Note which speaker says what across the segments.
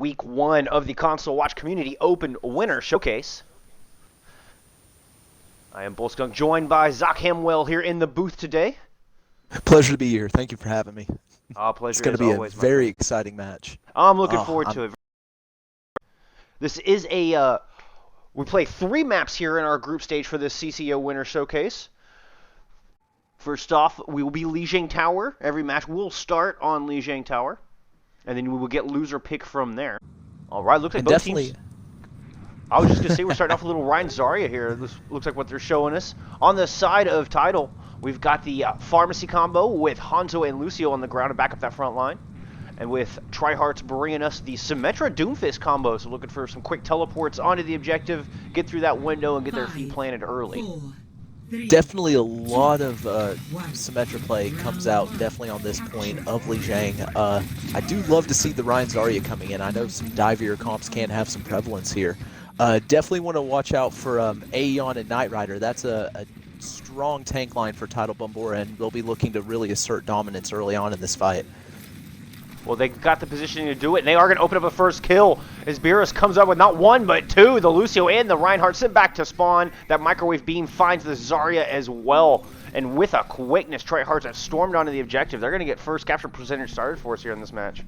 Speaker 1: Week 1 of the Console Watch Community Open Winter Showcase. I am Bullskunk, joined by Zach Hamwell here in the booth today.
Speaker 2: Pleasure to be here. Thank you for having me.
Speaker 1: Pleasure.
Speaker 2: It's going to be a very exciting match.
Speaker 1: I'm looking forward to it. This is we play 3 maps here in our group stage for this CCO Winter Showcase. First off, we will be Lijiang Tower. Every match will start on Lijiang Tower, and then we will get loser pick from there. All right, looks like both teams. I was just going to say we're starting off with a little Ryan Zarya here. This looks like what they're showing us. On the side of Tidal, we've got the Pharmacy combo with Hanzo and Lucio on the ground to back up that front line. And with Tryhardts bringing us the Symmetra Doomfist combo, so looking for some quick teleports onto the objective, get through that window, and get their feet planted early.
Speaker 2: Definitely a lot of Symmetra play comes out definitely on this point of Lijiang. I do love to see the Ryan Zarya coming in. I know some divier comps can have some prevalence here. Definitely want to watch out for Aeon and Knight Rider. That's a strong tank line for Tidal Bombora, and they'll be looking to really assert dominance early on in this fight.
Speaker 1: Well, they've got the positioning to do it, and they are going to open up a first kill as Beerus comes up with not 1, but 2. The Lucio and the Reinhardt sent back to spawn. That microwave beam finds the Zarya as well. And with a quickness, Tryhardts have stormed onto the objective. They're going to get first capture percentage started for us here in this match.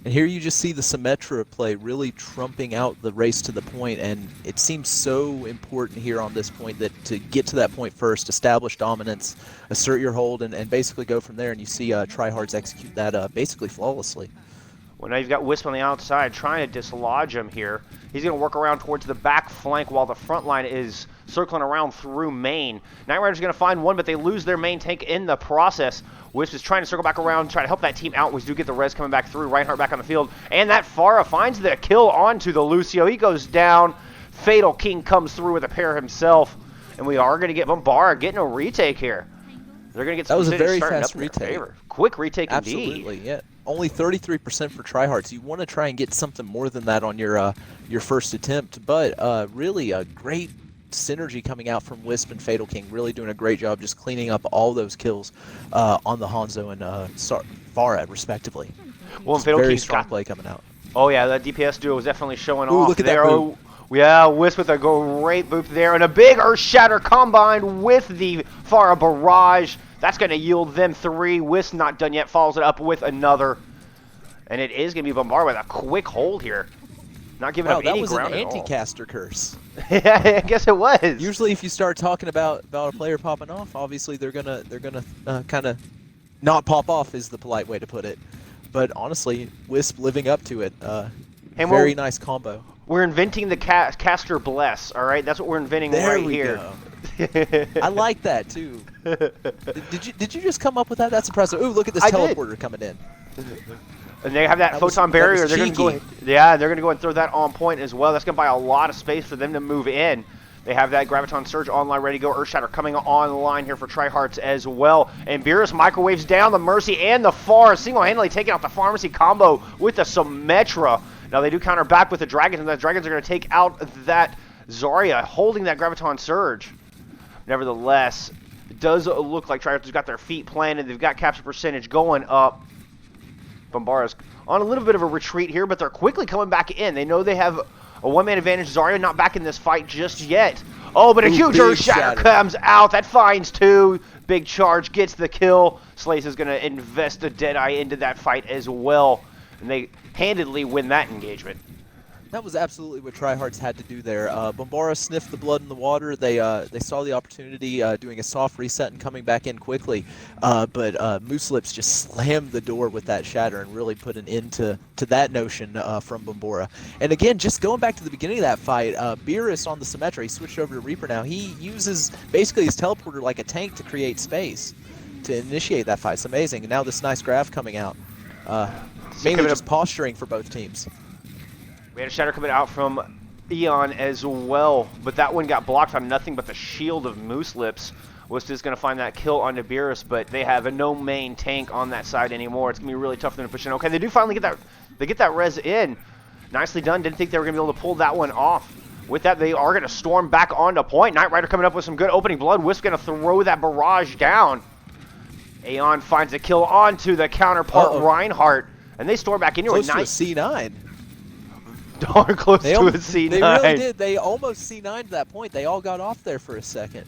Speaker 2: And here you just see the Symmetra play really trumping out the race to the point, and it seems so important here on this point that to get to that point first, establish dominance, assert your hold, and basically go from there, and you see Tryhardts execute that basically flawlessly.
Speaker 1: Well, now you've got Wisp on the outside trying to dislodge him here. He's going to work around towards the back flank while the front line is circling around through main. Knight Rider's going to find one, but they lose their main tank in the process. Wisp is trying to circle back around, try to help that team out. We do get the res coming back through. Reinhardt back on the field. And that Pharah finds the kill onto the Lucio. He goes down. Fatal King comes through with a pair himself. And we are going to get Bombora getting a retake here. They're going to get some.
Speaker 2: That was a very fast retake.
Speaker 1: Quick retake indeed.
Speaker 2: Absolutely, yeah. Only 33% for Tryhardts. You want to try and get something more than that on your first attempt, but really a great synergy coming out from Wisp and Fatal King. Really doing a great job just cleaning up all those kills on the Hanzo and Pharah, respectively.
Speaker 1: Well, and Fatal
Speaker 2: very
Speaker 1: King's
Speaker 2: strong play coming out.
Speaker 1: Oh yeah, that DPS duo was definitely showing
Speaker 2: Ooh,
Speaker 1: off.
Speaker 2: Look at
Speaker 1: there.
Speaker 2: that boop.
Speaker 1: Yeah, Wisp with a great boop there, and a big Earth Shatter combined with the Pharah barrage. That's going to yield them 3. Wisp not done yet, follows it up with another. And it is going to be Bombora with a quick hold here. Not giving up any ground at all.
Speaker 2: That was an anti-caster curse.
Speaker 1: Yeah, I guess it was.
Speaker 2: Usually if you start talking about a player popping off, obviously they're gonna kind of not pop off is the polite way to put it. But honestly, Wisp living up to it. Very nice combo.
Speaker 1: We're inventing the caster bless, all right? That's what we're inventing right here.
Speaker 2: Go. I like that too. Did you just come up with that? That's impressive. Ooh, look at this teleporter coming in.
Speaker 1: And they have that photon barrier. They're going to go. Yeah, they're going to go and throw that on point as well. That's going to buy a lot of space for them to move in. They have that Graviton Surge online, ready to go. Earthshatter coming online here for Tryhardts as well. And Beerus microwaves down the Mercy and the Pharah, single-handedly taking out the Pharmacy combo with the Symmetra. Now they do counter back with the Dragons, and the Dragons are going to take out that Zarya, holding that Graviton Surge. Nevertheless, it does look like Tryhardts has got their feet planted. They've got capture percentage going up. Bombora's on a little bit of a retreat here, but they're quickly coming back in. They know they have a one-man advantage. Zarya not back in this fight just yet. Oh, but a huge Earth Shatter comes out. That finds 2. Big charge gets the kill. Slace is going to invest a Deadeye into that fight as well. And they handedly win that engagement.
Speaker 2: That was absolutely what Tryhardts had to do there. Bombora sniffed the blood in the water. They saw the opportunity, doing a soft reset and coming back in quickly. But Moose Lips just slammed the door with that shatter and really put an end to that notion from Bombora. And again, just going back to the beginning of that fight, Beerus on the Symmetra, he switched over to Reaper now. He uses basically his teleporter like a tank to create space to initiate that fight. It's amazing. And now this nice graph coming out. Mainly just posturing for both teams.
Speaker 1: We had a shatter coming out from Eon as well, but that one got blocked on nothing but the shield of Moose Lips. Was just going to find that kill on Beerus, but they have a no main tank on that side anymore. It's going to be really tough for them to push in. Okay, they do finally get that. They get that res in. Nicely done. Didn't think they were going to be able to pull that one off. With that, they are going to storm back onto point. Knight Rider coming up with some good opening blood. Wisp going to throw that barrage down. Aeon finds a kill onto the counterpart Reinhardt, and they storm back in here with
Speaker 2: Close to a C9.
Speaker 1: darn close to a C9.
Speaker 2: They really did. They almost C9'd that point. They all got off there for a second.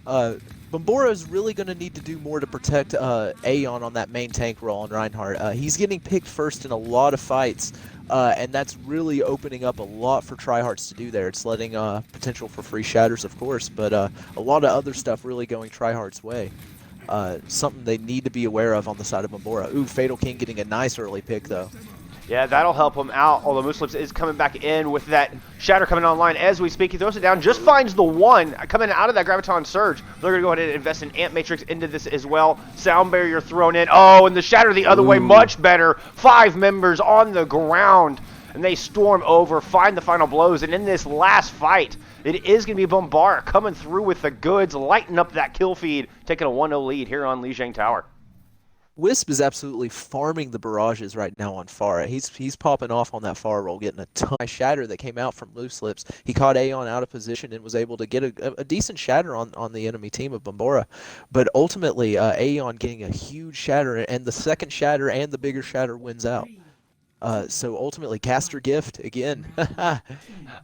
Speaker 2: Bombora is really going to need to do more to protect Aeon on that main tank role on Reinhardt. He's getting picked first in a lot of fights, and that's really opening up a lot for Tryhardts to do there. It's letting potential for free shatters, of course, but a lot of other stuff really going Tryhardts' way. Something they need to be aware of on the side of Bombora. Ooh, Fatal King getting a nice early pick, though.
Speaker 1: Yeah, that'll help him out, although Mooslips is coming back in with that Shatter coming online as we speak. He throws it down, just finds the one coming out of that Graviton Surge. They're going to go ahead and invest an Ant Matrix into this as well. Sound Barrier thrown in. Oh, and the Shatter the other way, much better. 5 members on the ground, and they storm over, find the final blows, and in this last fight, it is going to be Bombora coming through with the goods, lighting up that kill feed, taking a 1-0 lead here on Lijiang Tower.
Speaker 2: Wisp is absolutely farming the barrages right now on Pharah. He's popping off on that Pharah roll, getting a ton of shatter that came out from Loose Lips. He caught Aeon out of position and was able to get a decent shatter on the enemy team of Bombora. But ultimately, Aeon getting a huge shatter, and the second shatter and the bigger shatter wins out. So ultimately, caster gift again.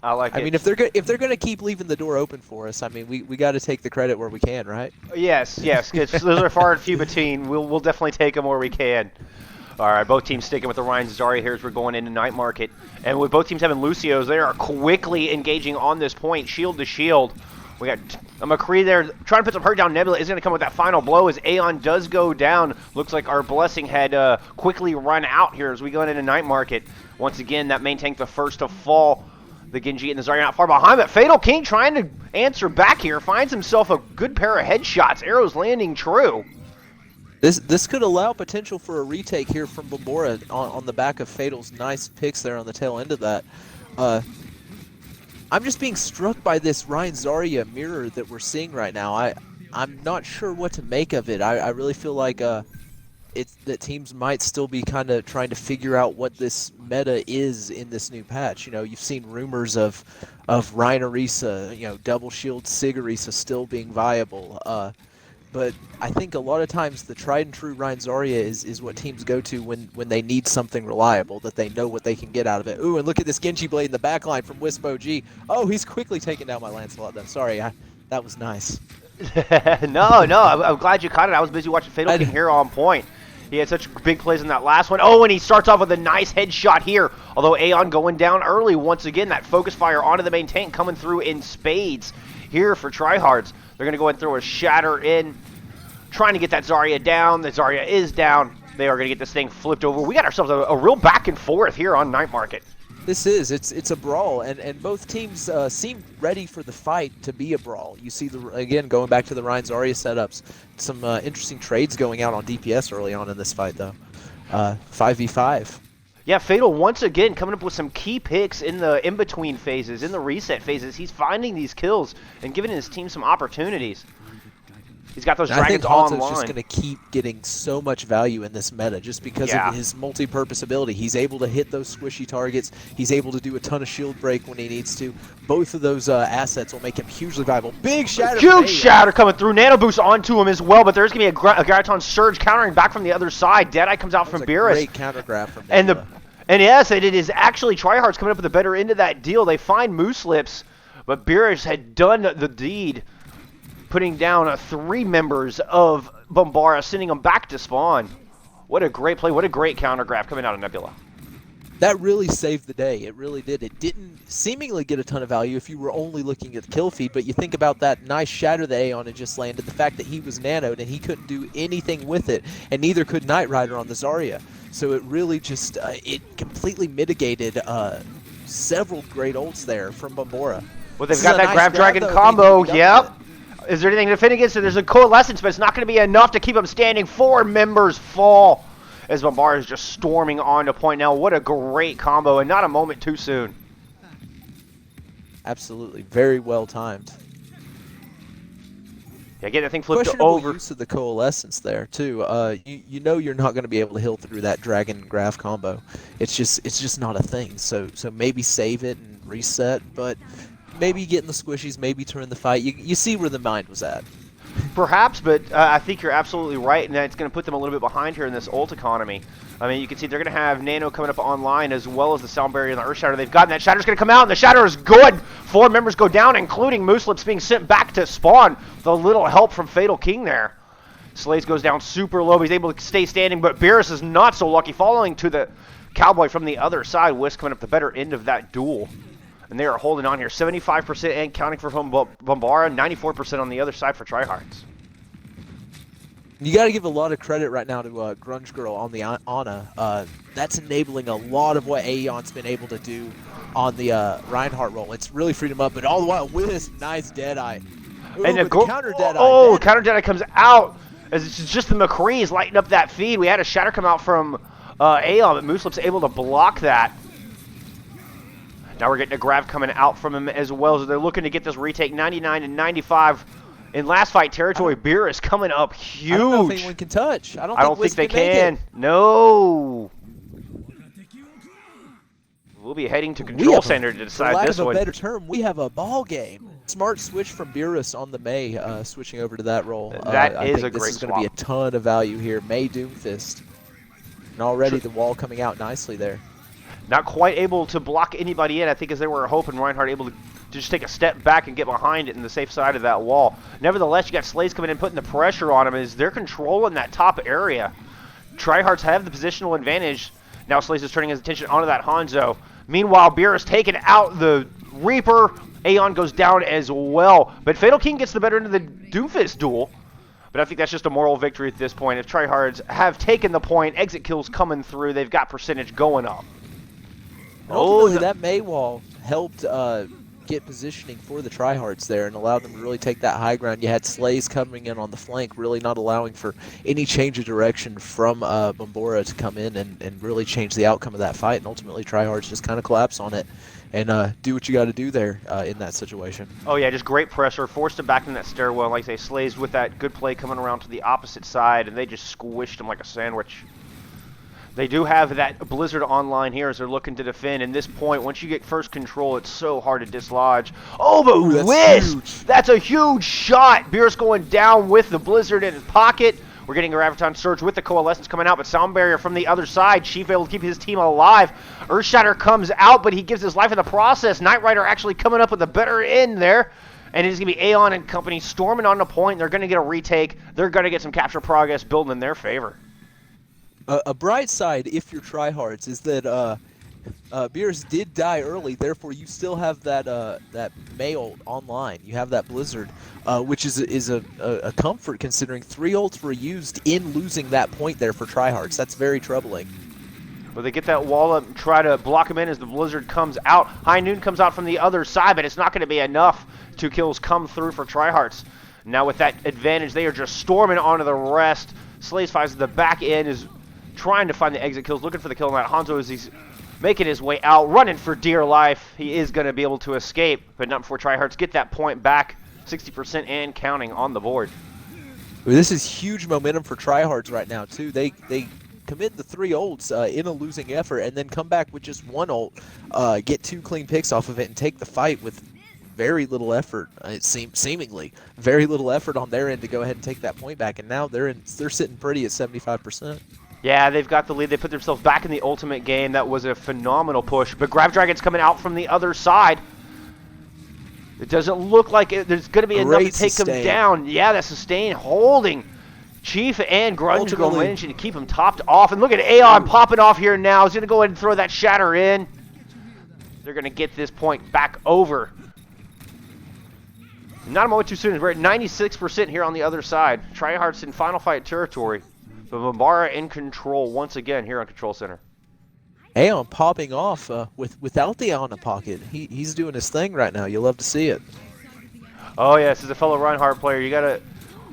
Speaker 1: I like it.
Speaker 2: I mean, if they're gonna keep leaving the door open for us, I mean, we got to take the credit where we can, right?
Speaker 1: Yes. Those are far and few between. We'll definitely take them where we can. All right, both teams sticking with the Ryan Zarya here as we're going into Night Market, and with both teams having Lucios, they are quickly engaging on this point, shield to shield. We got a McCree there trying to put some hurt down. Nebula is going to come with that final blow as Aeon does go down. Looks like our blessing had quickly run out here as we go into Night Market. Once again, that main tank the first to fall. The Genji and the Zarya not far behind, but Fatal King trying to answer back here. Finds himself a good pair of headshots. Arrows landing true.
Speaker 2: This could allow potential for a retake here from Bombora on the back of Fatal's nice picks there on the tail end of that. I'm just being struck by this Ryan Zarya mirror that we're seeing right now. I'm not sure what to make of it. I really feel like that teams might still be kind of trying to figure out what this meta is in this new patch. You know, you've seen rumors of Ryan Orisa, double shield Sig Orisa still being viable. But I think a lot of times the tried and true Ryan Zarya is what teams go to when they need something reliable, that they know what they can get out of it. Ooh, and look at this Genji blade in the backline from Wisp OG. Oh, he's quickly taking down my Lancelot then. Sorry, that was nice.
Speaker 1: No, I'm glad you caught it. I was busy watching Fatal King here on point. He had such big plays in that last one. Oh, and he starts off with a nice headshot here. Although Aeon going down early once again. That focus fire onto the main tank coming through in spades here for Tryhardts. They're going to go ahead and throw a shatter in, trying to get that Zarya down. The Zarya is down. They are going to get this thing flipped over. We got ourselves a real back and forth here on Night Market.
Speaker 2: It's a brawl, and both teams seem ready for the fight to be a brawl. You see, again, going back to the Ryan Zarya setups, some interesting trades going out on DPS early on in this fight, though. 5v5.
Speaker 1: Yeah, Fatal once again coming up with some key picks in the in-between phases, in the reset phases. He's finding these kills and giving his team some opportunities. He's got those dragons online.
Speaker 2: Hanzo's just going to keep getting so much value in this meta just because of his multi-purpose ability. He's able to hit those squishy targets. He's able to do a ton of shield break when he needs to. Both of those assets will make him hugely valuable. Big shatter!
Speaker 1: Huge shatter coming through. Nano boost onto him as well, but there's going to be a Graviton Surge countering back from the other side. Deadeye comes out from Beerus.
Speaker 2: Great counter grab from Nebula.
Speaker 1: And yes, it is actually Tryhardts coming up with the better end of that deal. They find Moose Lips, but Beerus had done the deed, putting down 3 members of Bombora, sending them back to spawn. What a great play. What a great counter grab coming out of Nebula.
Speaker 2: That really saved the day. It really did. It didn't seemingly get a ton of value if you were only looking at the kill feed, but you think about that nice shatter that Aeon had just landed, the fact that he was nanoed and he couldn't do anything with it, and neither could Knight Rider on the Zarya. So it really just, it completely mitigated several great ults there from Bombora.
Speaker 1: Well, they've got that Grab Dragon combo, yep. Is there anything to defend against it? There's a Coalescence, but it's not going to be enough to keep them standing. 4 members fall as Bombora is just storming on to point now. What a great combo, and not a moment too soon.
Speaker 2: Absolutely. Very well timed.
Speaker 1: Yeah, get that thing flipped
Speaker 2: Questionable
Speaker 1: over.
Speaker 2: Use of the Coalescence there, too. You know you're not going to be able to heal through that Dragon and Graph combo. It's just not a thing. So maybe save it and reset, but maybe get in the squishies, maybe turn the fight. You see where the mind was at.
Speaker 1: Perhaps, but I think you're absolutely right, and it's going to put them a little bit behind here in this ult economy. I mean, you can see they're going to have Nano coming up online as well as the Sound Barrier and the Earth Shatter. They've gotten that Shatter's going to come out, and the Shatter is good. 4 members go down, including Mooselips being sent back to spawn. The little help from Fatal King there. Slays goes down super low. He's able to stay standing, but Beerus is not so lucky, following to the Cowboy from the other side. Wisp coming up the better end of that duel. And they are holding on here. 75% and counting for Bombora, 94% on the other side for Tryhardts.
Speaker 2: You got to give a lot of credit right now to Grunge Girl on the Ana. That's enabling a lot of what Aeon's been able to do on the Reinhardt role. It's really freed him up, but all the while with this nice Deadeye. Ooh,
Speaker 1: and
Speaker 2: the counter Deadeye.
Speaker 1: Oh, counter Deadeye comes out. As it's just the McCrees lighting up that feed. We had a Shatter come out from Aeon, but Mooselip's able to block that. Now we're getting a grab coming out from him as well, as they're looking to get this retake 99 and 95 in last fight territory. Beerus coming up huge.
Speaker 2: I don't know if anyone can touch. I don't think
Speaker 1: they can. No. We'll be heading to Control Center to decide this one.
Speaker 2: For lack of a better term, we have a ball game. Smart switch from Beerus on the Mei, switching over to that role.
Speaker 1: That is a great swap.
Speaker 2: This is going to be a ton of value here. Mei Doomfist. And already the wall coming out nicely there.
Speaker 1: Not quite able to block anybody in, I think, as they were hoping. Reinhardt able to just take a step back and get behind it in the safe side of that wall. Nevertheless, you got Slays coming in, putting the pressure on him as they're controlling that top area. Tryhardts have the positional advantage. Now Slays is turning his attention onto that Hanzo. Meanwhile, Beerus taking out the Reaper. Aeon goes down as well. But Fatal King gets the better end of the Doomfist duel. But I think that's just a moral victory at this point. If Tryhardts have taken the point, exit kills coming through, they've got percentage going up.
Speaker 2: Ultimately, that Mei wall helped get positioning for the Tryhardts there and allowed them to really take that high ground. You had Slays coming in on the flank, really not allowing for any change of direction from Bombora to come in and really change the outcome of that fight. And ultimately, Tryhardts just kind of collapse on it and do what you got to do there in that situation.
Speaker 1: Oh yeah, just great pressure, forced him back in that stairwell. Like I say, Slays with that good play coming around to the opposite side, and they just squished him like a sandwich. They do have that Blizzard online here as they're looking to defend. And this point, once you get first control, it's so hard to dislodge. Oh, but Wisp! That's a huge shot. Beerus going down with the Blizzard in his pocket. We're getting a Graviton Surge with the Coalescence coming out, but Sound Barrier from the other side. Chief able to keep his team alive. Earthshatter comes out, but he gives his life in the process. Knight Rider actually coming up with a better end there. And it's going to be Aeon and company storming on the point. They're going to get a retake. They're going to get some capture progress building in their favor.
Speaker 2: A bright side, if you're Tryhardts, is that Beerus did die early. Therefore, you still have that that Mei ult online. You have that Blizzard, which is a comfort considering 3 ults were used in losing that point there for Tryhardts. That's very troubling.
Speaker 1: Well, they get that wall up and try to block him in as the Blizzard comes out. High Noon comes out from the other side, but it's not going to be enough. 2 kills come through for Tryhardts. Now with that advantage, they are just storming onto the rest. Slays Fives at the back end is trying to find the exit kills, looking for the kill on that Hanzo as he's making his way out, running for dear life. He is going to be able to escape, but not before Tryhardts get that point back. 60% and counting on the board.
Speaker 2: This is huge momentum for Tryhardts right now, too. They commit the 3 ults in a losing effort and then come back with just 1 ult, get 2 clean picks off of it, and take the fight with very little effort. It seemingly very little effort on their end to go ahead and take that point back, and now they're sitting pretty at 75%.
Speaker 1: Yeah, they've got the lead. They put themselves back in the ultimate game. That was a phenomenal push. But Grav Dragon's coming out from the other side. It doesn't look like there's going to be enough to take him down. Yeah, that sustain holding Chief and Grunge Girl managing to keep him topped off. And look at Aeon popping off here now. He's going to go ahead and throw that Shatter in. They're going to get this point back over. Not a moment too soon. We're at 96% here on the other side. Tryhardts in final fight territory. But Bombora in control once again here on Control Center.
Speaker 2: Aeon popping off without the Ana pocket. He's doing his thing right now. You love to see it.
Speaker 1: Oh yes, as a fellow Reinhardt player, you gotta.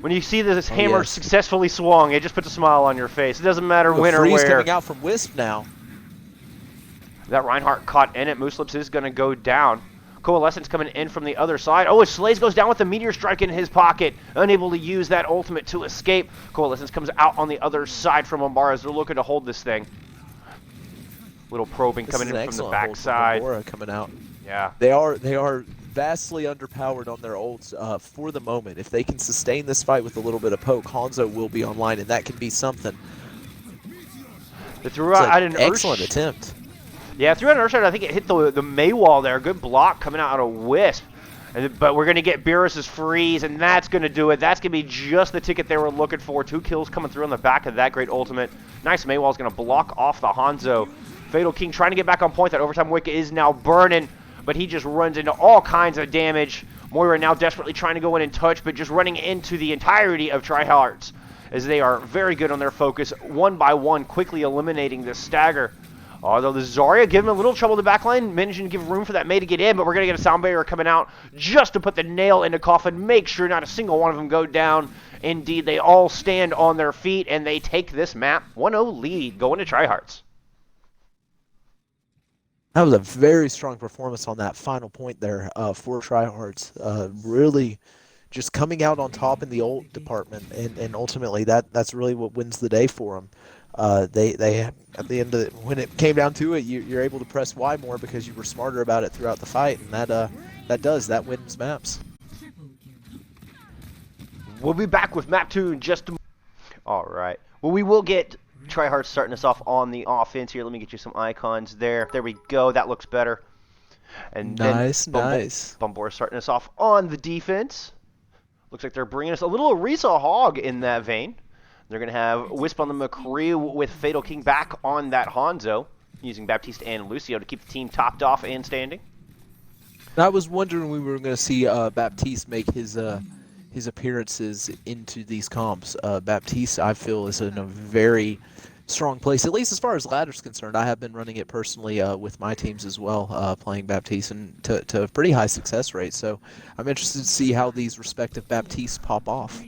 Speaker 1: When you see this hammer successfully swung, it just puts a smile on your face. It doesn't matter when or where.
Speaker 2: Coming out from Wisp now.
Speaker 1: That Reinhardt caught in it. Mooselips is gonna go down. Coalescence coming in from the other side. Oh, as Slays goes down with the Meteor Strike in his pocket. Unable to use that ultimate to escape. Coalescence comes out on the other side from Bombora as they're looking to hold this thing. Little probing coming in from the backside.
Speaker 2: Bombora coming out.
Speaker 1: Yeah.
Speaker 2: They are vastly underpowered on their ults for the moment. If they can sustain this fight with a little bit of poke, Hanzo will be online, and that can be something.
Speaker 1: They threw out an
Speaker 2: excellent attempt.
Speaker 1: Yeah, threw out an Earthshatter. I think it hit the May wall there. Good block coming out of Wisp. But we're going to get Beerus's freeze, and that's going to do it. That's going to be just the ticket they were looking for. 2 kills coming through on the back of that great ultimate. Nice Maywall's going to block off the Hanzo. Fatal King trying to get back on point. That overtime wicket is now burning, but he just runs into all kinds of damage. Moira now desperately trying to go in and touch, but just running into the entirety of Tryhardts, as they are very good on their focus, one by one, quickly eliminating this stagger. Although the Zarya giving him a little trouble in the backline, managing to give room for that May to get in, but we're going to get a sound barrier coming out just to put the nail in the coffin, make sure not a single one of them go down. Indeed, they all stand on their feet, and they take this map 1-0 lead, going to Tryhardts.
Speaker 2: That was a very strong performance on that final point there for Tryhardts. Really just coming out on top in the ult department, and ultimately that's really what wins the day for them. They at the end of when it came down to it, you're able to press Y more because you were smarter about it throughout the fight, and that wins maps.
Speaker 1: We'll be back with map 2 in just a moment. All right. Well, we will get Tryhardts starting us off on the offense here. Let me get you some icons there. There we go. That looks better. And
Speaker 2: nice.
Speaker 1: Bombora starting us off on the defense. Looks like they're bringing us a little Orisa Hog in that vein. They're going to have Wisp on the McCree with Fatal King back on that Hanzo, using Baptiste and Lucio to keep the team topped off and standing.
Speaker 2: I was wondering we were going to see Baptiste make his appearances into these comps. Baptiste, I feel, is in a very strong place, at least as far as ladder's concerned. I have been running it personally with my teams as well, playing Baptiste, and to a pretty high success rate. So I'm interested to see how these respective Baptistes pop off.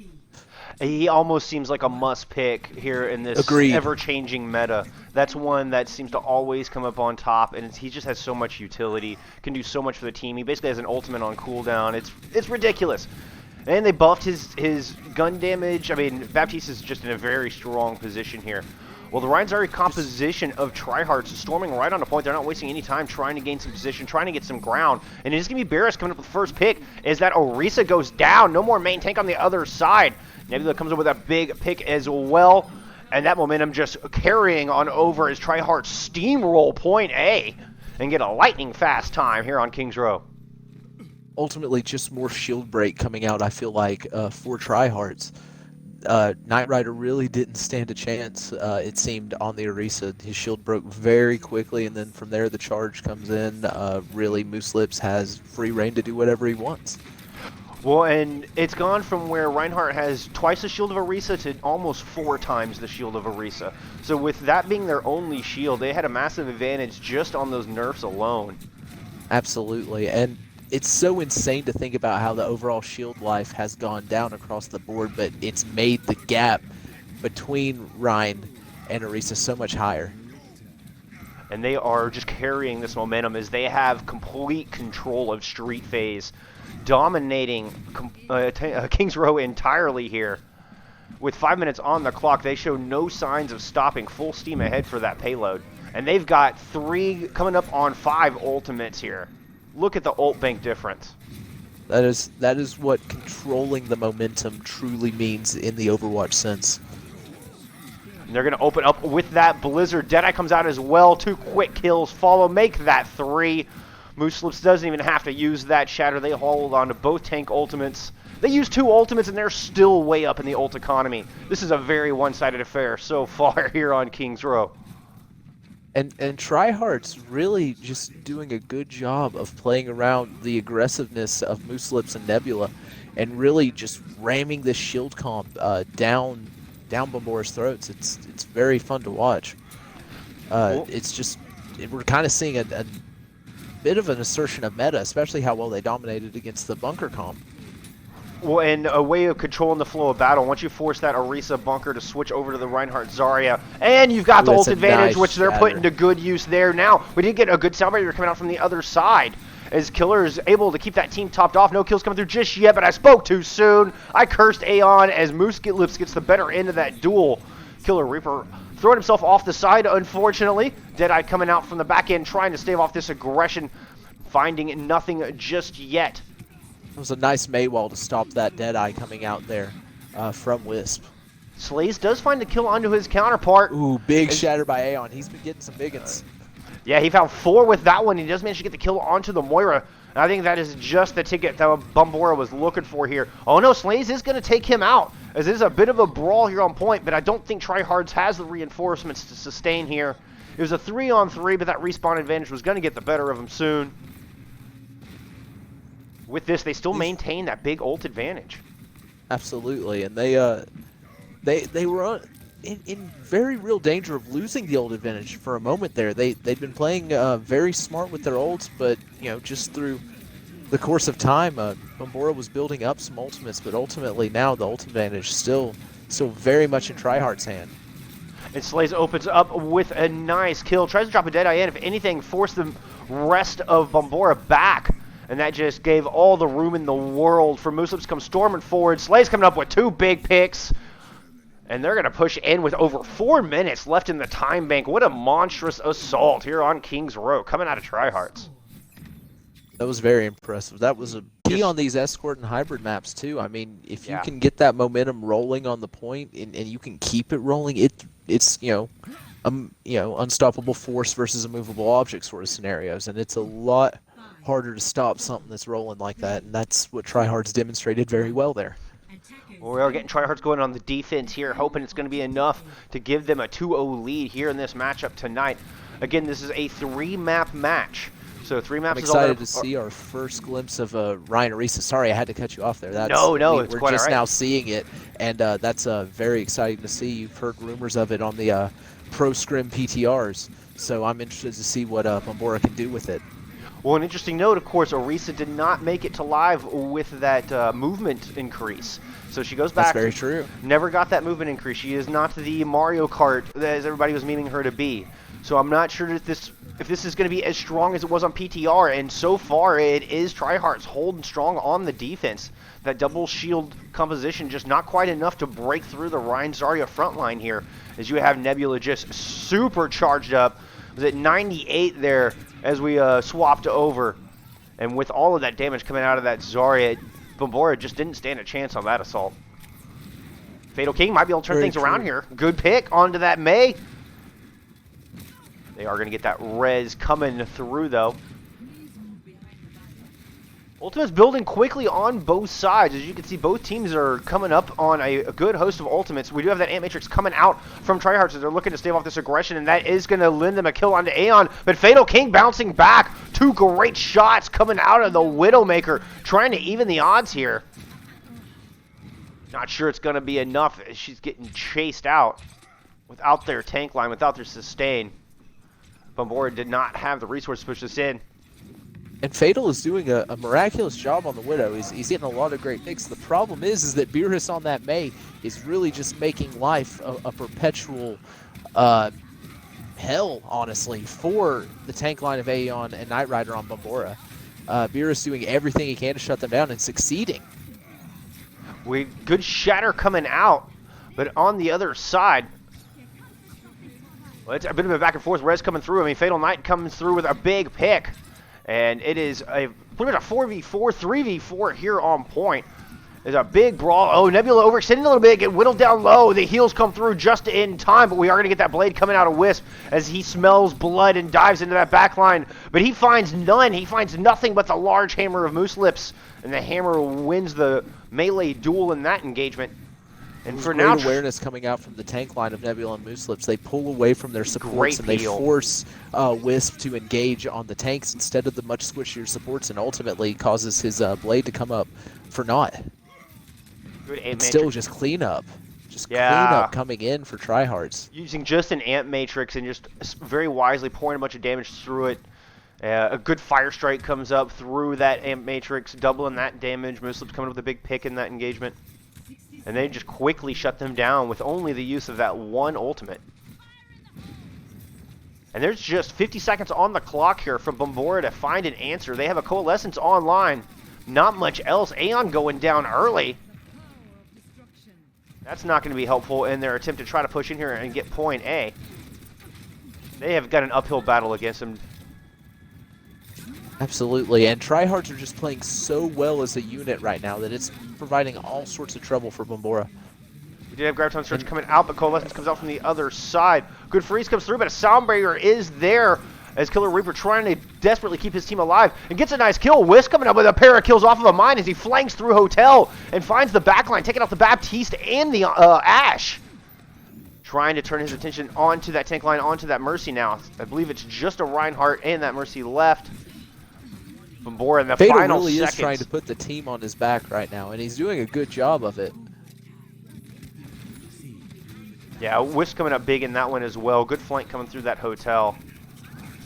Speaker 1: He almost seems like a must-pick here in this ever-changing meta. That's one that seems to always come up on top, and he just has so much utility, can do so much for the team. He basically has an ultimate on cooldown. It's ridiculous. And they buffed his gun damage. I mean, Baptiste is just in a very strong position here. Well, the Ryanzari composition of Tryhardts is storming right on the point. They're not wasting any time trying to gain some position, trying to get some ground. And it is going to be Beerus coming up with the first pick as that Orisa goes down. No more main tank on the other side. Nebula comes up with a big pick as well. And that momentum just carrying on over as Tryhardts steamroll point A and get a lightning fast time here on Kings Row.
Speaker 2: Ultimately, just more shield break coming out, I feel like, for Tryhardts. Knight Rider really didn't stand a chance, it seemed, on the Orisa. His shield broke very quickly, and then from there the charge comes in. Really, Moose Lips has free reign to do whatever he wants.
Speaker 1: Well, and it's gone from where Reinhardt has twice the shield of Orisa to almost 4 times the shield of Orisa. So with that being their only shield, they had a massive advantage just on those nerfs alone.
Speaker 2: Absolutely, and it's so insane to think about how the overall shield life has gone down across the board, but it's made the gap between Ryan and Orisa so much higher.
Speaker 1: And they are just carrying this momentum as they have complete control of Street Phase, dominating Kings Row entirely here. With 5 minutes on the clock, they show no signs of stopping, full steam ahead for that payload. And they've got 3 coming up on 5 ultimates here. Look at the ult bank difference.
Speaker 2: That is what controlling the momentum truly means in the Overwatch sense.
Speaker 1: And they're going to open up with that Blizzard. Deadeye comes out as well. 2 quick kills follow. Make that 3. Moose Lips doesn't even have to use that Shatter. They hold on to both tank ultimates. They use 2 ultimates, and they're still way up in the ult economy. This is a very one-sided affair so far here on Kings Row.
Speaker 2: And Tryhardts really just doing a good job of playing around the aggressiveness of Moose Lips and Nebula, and really just ramming this shield comp down Bombora's throats. It's very fun to watch. It's just we're kind of seeing a bit of an assertion of meta, especially how well they dominated against the bunker comp.
Speaker 1: Well, and a way of controlling the flow of battle. Once you force that Orisa bunker to switch over to the Reinhardt Zarya, and you've got the ult advantage, which they're putting to good use there. Now, we did get a good sound barrier coming out from the other side, as Killer is able to keep that team topped off. No kills coming through just yet, but I spoke too soon. I cursed Aeon as Moose Lips gets the better end of that duel. Killer Reaper throwing himself off the side, unfortunately. Deadeye coming out from the back end, trying to stave off this aggression, finding nothing just yet.
Speaker 2: It was a nice Maywall to stop that Deadeye coming out there from Wisp.
Speaker 1: Slays does find the kill onto his counterpart.
Speaker 2: Ooh, big shatter by Aeon. He's been getting some big ones.
Speaker 1: Yeah, he found 4 with that one. He does manage to get the kill onto the Moira. And I think that is just the ticket that Bombora was looking for here. Oh no, Slays is going to take him out, as it is a bit of a brawl here on point, but I don't think Tryhardts has the reinforcements to sustain here. It was a 3-on-3, but that respawn advantage was going to get the better of him soon. With this, they still maintain that big ult advantage.
Speaker 2: Absolutely, and they were in very real danger of losing the ult advantage for a moment there. They'd been playing very smart with their ults, but just through the course of time, Bombora was building up some ultimates, but ultimately now the ult advantage still very much in Tryhardts' hand.
Speaker 1: And Slays opens up with a nice kill. Tries to drop a Deadeye in. If anything, force the rest of Bombora back. And that just gave all the room in the world for Mooslips to come storming forward. Slays coming up with 2 big picks. And they're going to push in with over 4 minutes left in the time bank. What a monstrous assault here on King's Row coming out of Tryhardts.
Speaker 2: That was very impressive. That was a key on these escort and hybrid maps too. I mean, if you can get that momentum rolling on the point and you can keep it rolling, it's unstoppable force versus a movable object sort of scenarios, and it's a lot harder to stop something that's rolling like that, and that's what Tryhardts demonstrated very well there.
Speaker 1: Well, we are getting Tryhardts going on the defense here, hoping it's going to be enough to give them a 2-0 lead here in this matchup tonight. Again, this is a 3-map match. So 3 maps.
Speaker 2: I'm excited to see our first glimpse of Ryan Arisa. Sorry, I had to cut you off there. That's,
Speaker 1: no,
Speaker 2: it's we're just now seeing it, and that's very exciting to see. You've heard rumors of it on the Pro Scrim PTRs, so I'm interested to see what Bombora can do with it.
Speaker 1: Well, an interesting note, of course, Arisa did not make it to live with that movement increase. So she goes back.
Speaker 2: That's very true.
Speaker 1: Never got that movement increase. She is not the Mario Kart as everybody was memeing her to be. So I'm not sure if this is going to be as strong as it was on PTR. And so far, it is Tryhardts holding strong on the defense. That double shield composition just not quite enough to break through the Ryan Zarya front line here. As you have Nebula just super charged up. Was at 98 there as we swapped over. And with all of that damage coming out of that Zarya, Bombora just didn't stand a chance on that assault. Fatal King might be able to turn things around here. Good pick onto that Mei. They are going to get that res coming through, though. Ultimate's building quickly on both sides. As you can see, both teams are coming up on a good host of ultimates. We do have that Ant Matrix coming out from Tryhardts as they're looking to stave off this aggression, and that is going to lend them a kill onto Aeon. But Fatal King bouncing back. 2 great shots coming out of the Widowmaker, trying to even the odds here. Not sure it's going to be enough as she's getting chased out without their tank line, without their sustain. Bombora did not have the resources to push this in.
Speaker 2: And Fatal is doing a miraculous job on the Widow. He's getting a lot of great picks. The problem is that Beerus on that Mei is really just making life a perpetual hell, honestly, for the tank line of Aeon and Knight Rider on Bombora. Beerus doing everything he can to shut them down and succeeding.
Speaker 1: Good shatter coming out, but on the other side, well, it's a bit of a back and forth. Res coming through. I mean, Fatal Knight comes through with a big pick. And it is pretty much a 4v4, 3v4 here on point. There's a big brawl. Oh, Nebula overextending a little bit, get whittled down low. The heals come through just in time, but we are going to get that blade coming out of Wisp as he smells blood and dives into that back line. But he finds none. He finds nothing but the large hammer of Moose Lips. And the hammer wins the melee duel in that engagement. And for now,
Speaker 2: awareness coming out from the tank line of Nebula and Moose Lips. They pull away from their supports and they force Wisp to engage on the tanks instead of the much squishier supports, and ultimately causes his blade to come up for naught.
Speaker 1: Good
Speaker 2: and still just clean up. Clean up coming in for Tryhardts.
Speaker 1: Using just an Ant Matrix and just very wisely pouring a bunch of damage through it. A good Fire Strike comes up through that Ant Matrix, doubling that damage. Moose Lips coming up with a big pick in that engagement. And they just quickly shut them down with only the use of that one ultimate. And there's just 50 seconds on the clock here from Bombora to find an answer. They have a Coalescence online. Not much else. Aeon going down early. That's not going to be helpful in their attempt to try to push in here and get point A. They have got an uphill battle against them.
Speaker 2: Absolutely, and Tryhardts are just playing so well as a unit right now that it's providing all sorts of trouble for Bombora.
Speaker 1: did have Graviton Surge coming out, but Coalescence comes out from the other side. Good freeze comes through, but a Sound Barrier is there as Killer Reaper trying to desperately keep his team alive and gets a nice kill. Wisp coming up with a pair of kills off of a mine as he flanks through Hotel and finds the backline, taking out the Baptiste and the Ash. Trying to turn his attention onto that tank line, onto that Mercy now. I believe it's just a Reinhardt and that Mercy left. Bombora in the
Speaker 2: Fatal
Speaker 1: final
Speaker 2: really
Speaker 1: seconds.
Speaker 2: is trying to put the team on his back right now, and he's doing a good job of it.
Speaker 1: Yeah, Wisp coming up big in that one as well. Good flank coming through that Hotel.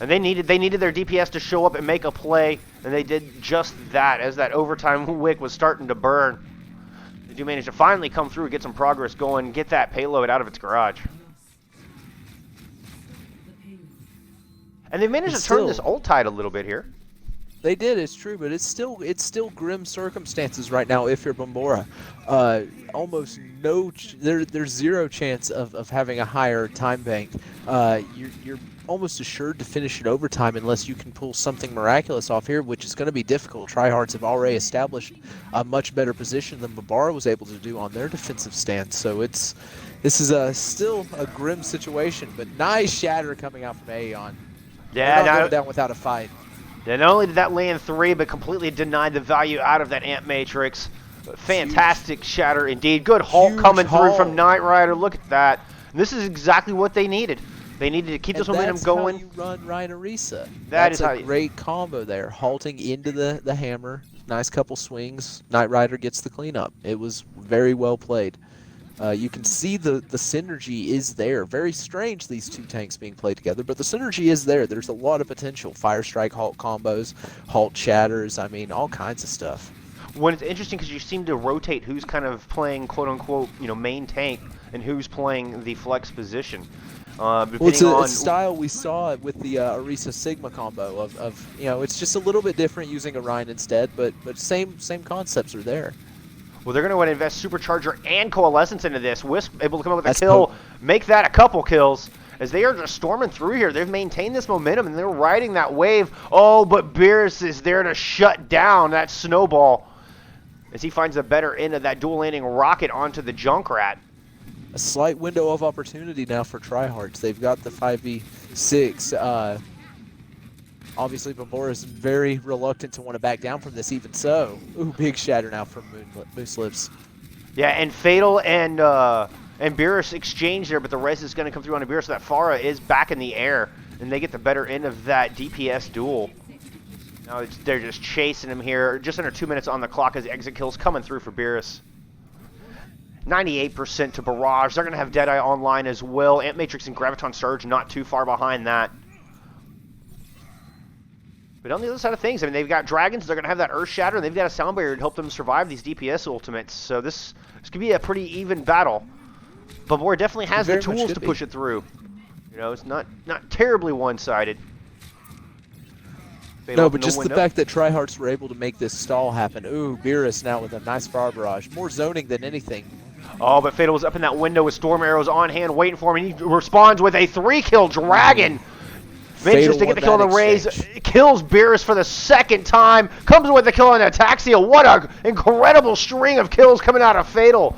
Speaker 1: And they needed their DPS to show up and make a play, and they did just that as that overtime wick was starting to burn. They do manage to finally come through, get some progress going, get that payload out of its garage. And they've managed to turn this ult tide a little bit here.
Speaker 2: They did, it's true, but it's still grim circumstances right now if you're Bombora. Almost no, there's zero chance of having a higher time bank. You're almost assured to finish it overtime unless you can pull something miraculous off here, which is going to be difficult. Tryhardts have already established a much better position than Bombora was able to do on their defensive stance. So this is still a grim situation, but nice shatter coming out from Aeon.
Speaker 1: Yeah,
Speaker 2: not going down without a fight.
Speaker 1: Yeah, not only did that land 3, but completely denied the value out of that Amp Matrix. Fantastic shatter indeed. Good halt coming through from Knight Rider. Look at that. And this is exactly what they needed. They needed to keep this momentum going.
Speaker 2: That's how you run Rhino-Risa.
Speaker 1: That's
Speaker 2: a great combo there. Halting into the hammer. Nice couple swings. Knight Rider gets the cleanup. It was very well played. You can see the synergy is there. Very strange, these two tanks being played together, but the synergy is there. There's a lot of potential. Fire Strike, Halt combos, Halt shatters, I mean, all kinds of stuff.
Speaker 1: When it's interesting because you seem to rotate who's kind of playing quote-unquote, main tank and who's playing the flex position.
Speaker 2: It's a style we saw with the Orisa Sigma combo of it's just a little bit different using a Rhine instead, but same concepts are there.
Speaker 1: Well, they're going to go and invest Supercharger and Coalescence into this. Wisp able to come up with a kill, make that a couple kills. As they are just storming through here, they've maintained this momentum, and they're riding that wave. Oh, but Beerus is there to shut down that snowball as he finds the better end of that dual-landing rocket onto the Junkrat.
Speaker 2: A slight window of opportunity now for Tryhardts. They've got the 5v6. Obviously, Bombora is very reluctant to want to back down from this, even so. Ooh, big shatter now from Moose Lips.
Speaker 1: Yeah, and Fatal and Beerus exchange there, but the res is going to come through on Beerus, so that Pharah is back in the air, and they get the better end of that DPS duel. Now they're just chasing him here. Just under 2 minutes on the clock as exit kills coming through for Beerus. 98% to Barrage. They're going to have Deadeye online as well. Amp Matrix and Graviton Surge not too far behind that. But on the other side of things, I mean, they've got Dragons, they're going to have that Earth Shatter, and they've got a Sound Barrier to help them survive these DPS ultimates. So this could be a pretty even battle. But Bombora definitely has the tools to push it through. It's not terribly one-sided.
Speaker 2: No, but just the fact that Tryhardts were able to make this stall happen. Ooh, Beerus now with a nice fire barrage. More zoning than anything.
Speaker 1: Oh, but Fatal was up in that window with Storm Arrows on hand waiting for him, and he responds with a 3-kill Dragon. Manages to get the kill on the Raze, kills Beerus for the second time, comes with the kill on Ataxia. What an incredible string of kills coming out of Fatal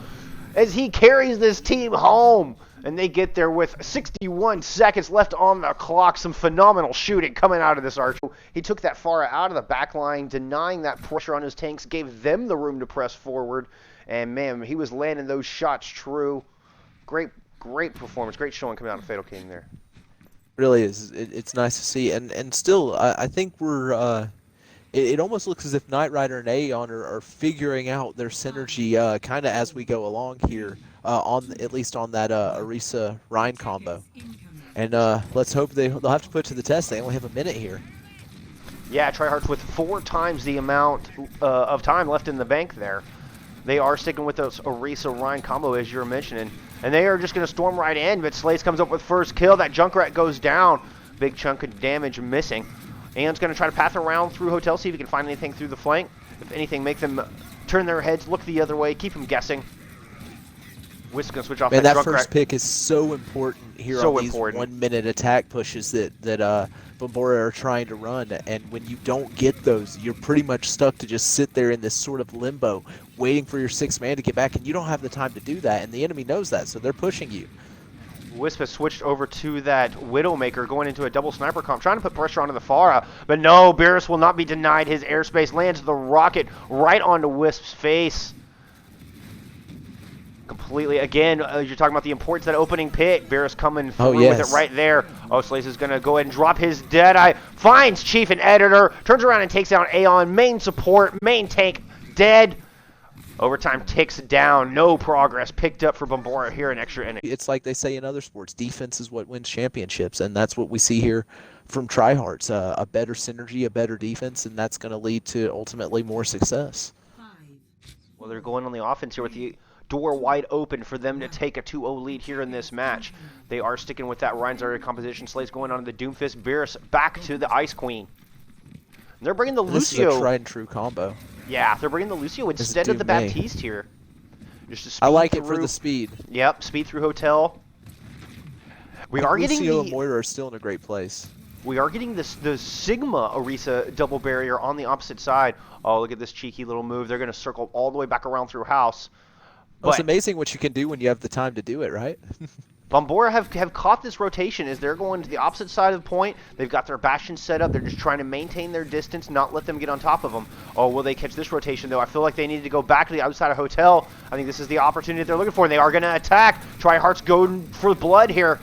Speaker 1: as he carries this team home. And they get there with 61 seconds left on the clock. Some phenomenal shooting coming out of this archer. He took that Pharah out of the back line, denying that pressure on his tanks, gave them the room to press forward. And, man, he was landing those shots true. Great performance. Great showing coming out of Fatal King there.
Speaker 2: Really is. It's nice to see. And still, I think we're... It almost looks as if Knight Rider and Aeon are figuring out their synergy kind of as we go along here, at least on that Orisa Rhine combo. And let's hope they'll have to put it to the test. They only have a minute here.
Speaker 1: Yeah, Tryhardts with 4 times the amount of time left in the bank there. They are sticking with those Orisa Rhine combo, as you were mentioning. And they are just going to storm right in, but Slays comes up with first kill. That Junkrat goes down. Big chunk of damage missing. Aeon's going to try to path around through Hotel, see if he can find anything through the flank. If anything, make them turn their heads, look the other way, keep them guessing. Wisp gonna switch off
Speaker 2: Man, that
Speaker 1: Junkrat.
Speaker 2: first pick is so important here on these 1-minute attack pushes that Bombora are trying to run, and when you don't get those, you're pretty much stuck to just sit there in this sort of limbo, waiting for your 6th man to get back, and you don't have the time to do that, and the enemy knows that, so they're pushing you.
Speaker 1: Wisp has switched over to that Widowmaker, going into a double sniper comp, trying to put pressure onto the Pharah, but no, Beerus will not be denied his airspace, lands the rocket right onto Wisp's face. Completely, again, you're talking about the importance of that opening pick. Beerus coming through with it right there. Oh, Slaze is going to go ahead and drop his Deadeye. Finds Chief and Editor. Turns around and takes down Aeon. Main support, main tank, dead. Overtime ticks down. No progress picked up for Bombora here in extra innings.
Speaker 2: It's like they say in other sports, defense is what wins championships, and that's what we see here from Tryhardts. A better synergy, a better defense, and that's going to lead to ultimately more success.
Speaker 1: Well, they're going on the offense here with the door wide open for them to take a 2-0 lead here in this match. They are sticking with that Ryan's Zarya composition. Slade's going on to the Doomfist. Beerus back to the Ice Queen. And they're bringing the Lucio.
Speaker 2: This is a tried and true combo.
Speaker 1: Yeah, they're bringing the Lucio instead of the Baptiste here. Just
Speaker 2: I like it for the speed.
Speaker 1: Yep, speed through Hotel. We are getting
Speaker 2: Lucio and Moira are still in a great place.
Speaker 1: We are getting the Sigma Orisa double barrier on the opposite side. Oh, look at this cheeky little move. They're going to circle all the way back around through House.
Speaker 2: Well, it's amazing what you can do when you have the time to do it, right?
Speaker 1: Bombora have caught this rotation as they're going to the opposite side of the point. They've got their Bastion set up. They're just trying to maintain their distance, not let them get on top of them. Oh, will they catch this rotation, though? I feel like they need to go back to the outside of Hotel. I think this is the opportunity that they're looking for, and they are going to attack. Tryhardts going for blood here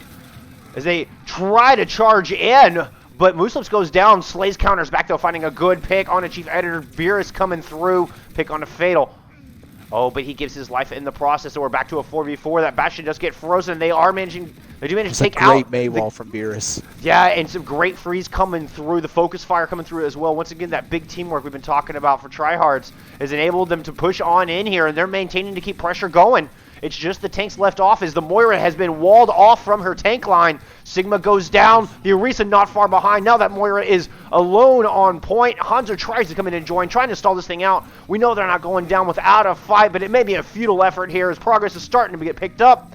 Speaker 1: as they try to charge in, but Mooslips goes down. Slays counters back, though, finding a good pick on a Chief Editor. Beerus coming through. Pick on a Fatal. Oh, but he gives his life in the process, so we're back to a 4v4. That Bastion does get frozen. They do manage to take out.
Speaker 2: Great Maywall from Beerus.
Speaker 1: Yeah, and some great freeze coming through. The focus fire coming through as well. Once again, that big teamwork we've been talking about for Tryhardts has enabled them to push on in here, and they're maintaining to keep pressure going. It's just the tanks left off as the Moira has been walled off from her tank line. Sigma goes down. The Orisa not far behind. Now that Moira is alone on point. Hanzo tries to come in and join, trying to stall this thing out. We know they're not going down without a fight, but it may be a futile effort here as progress is starting to get picked up.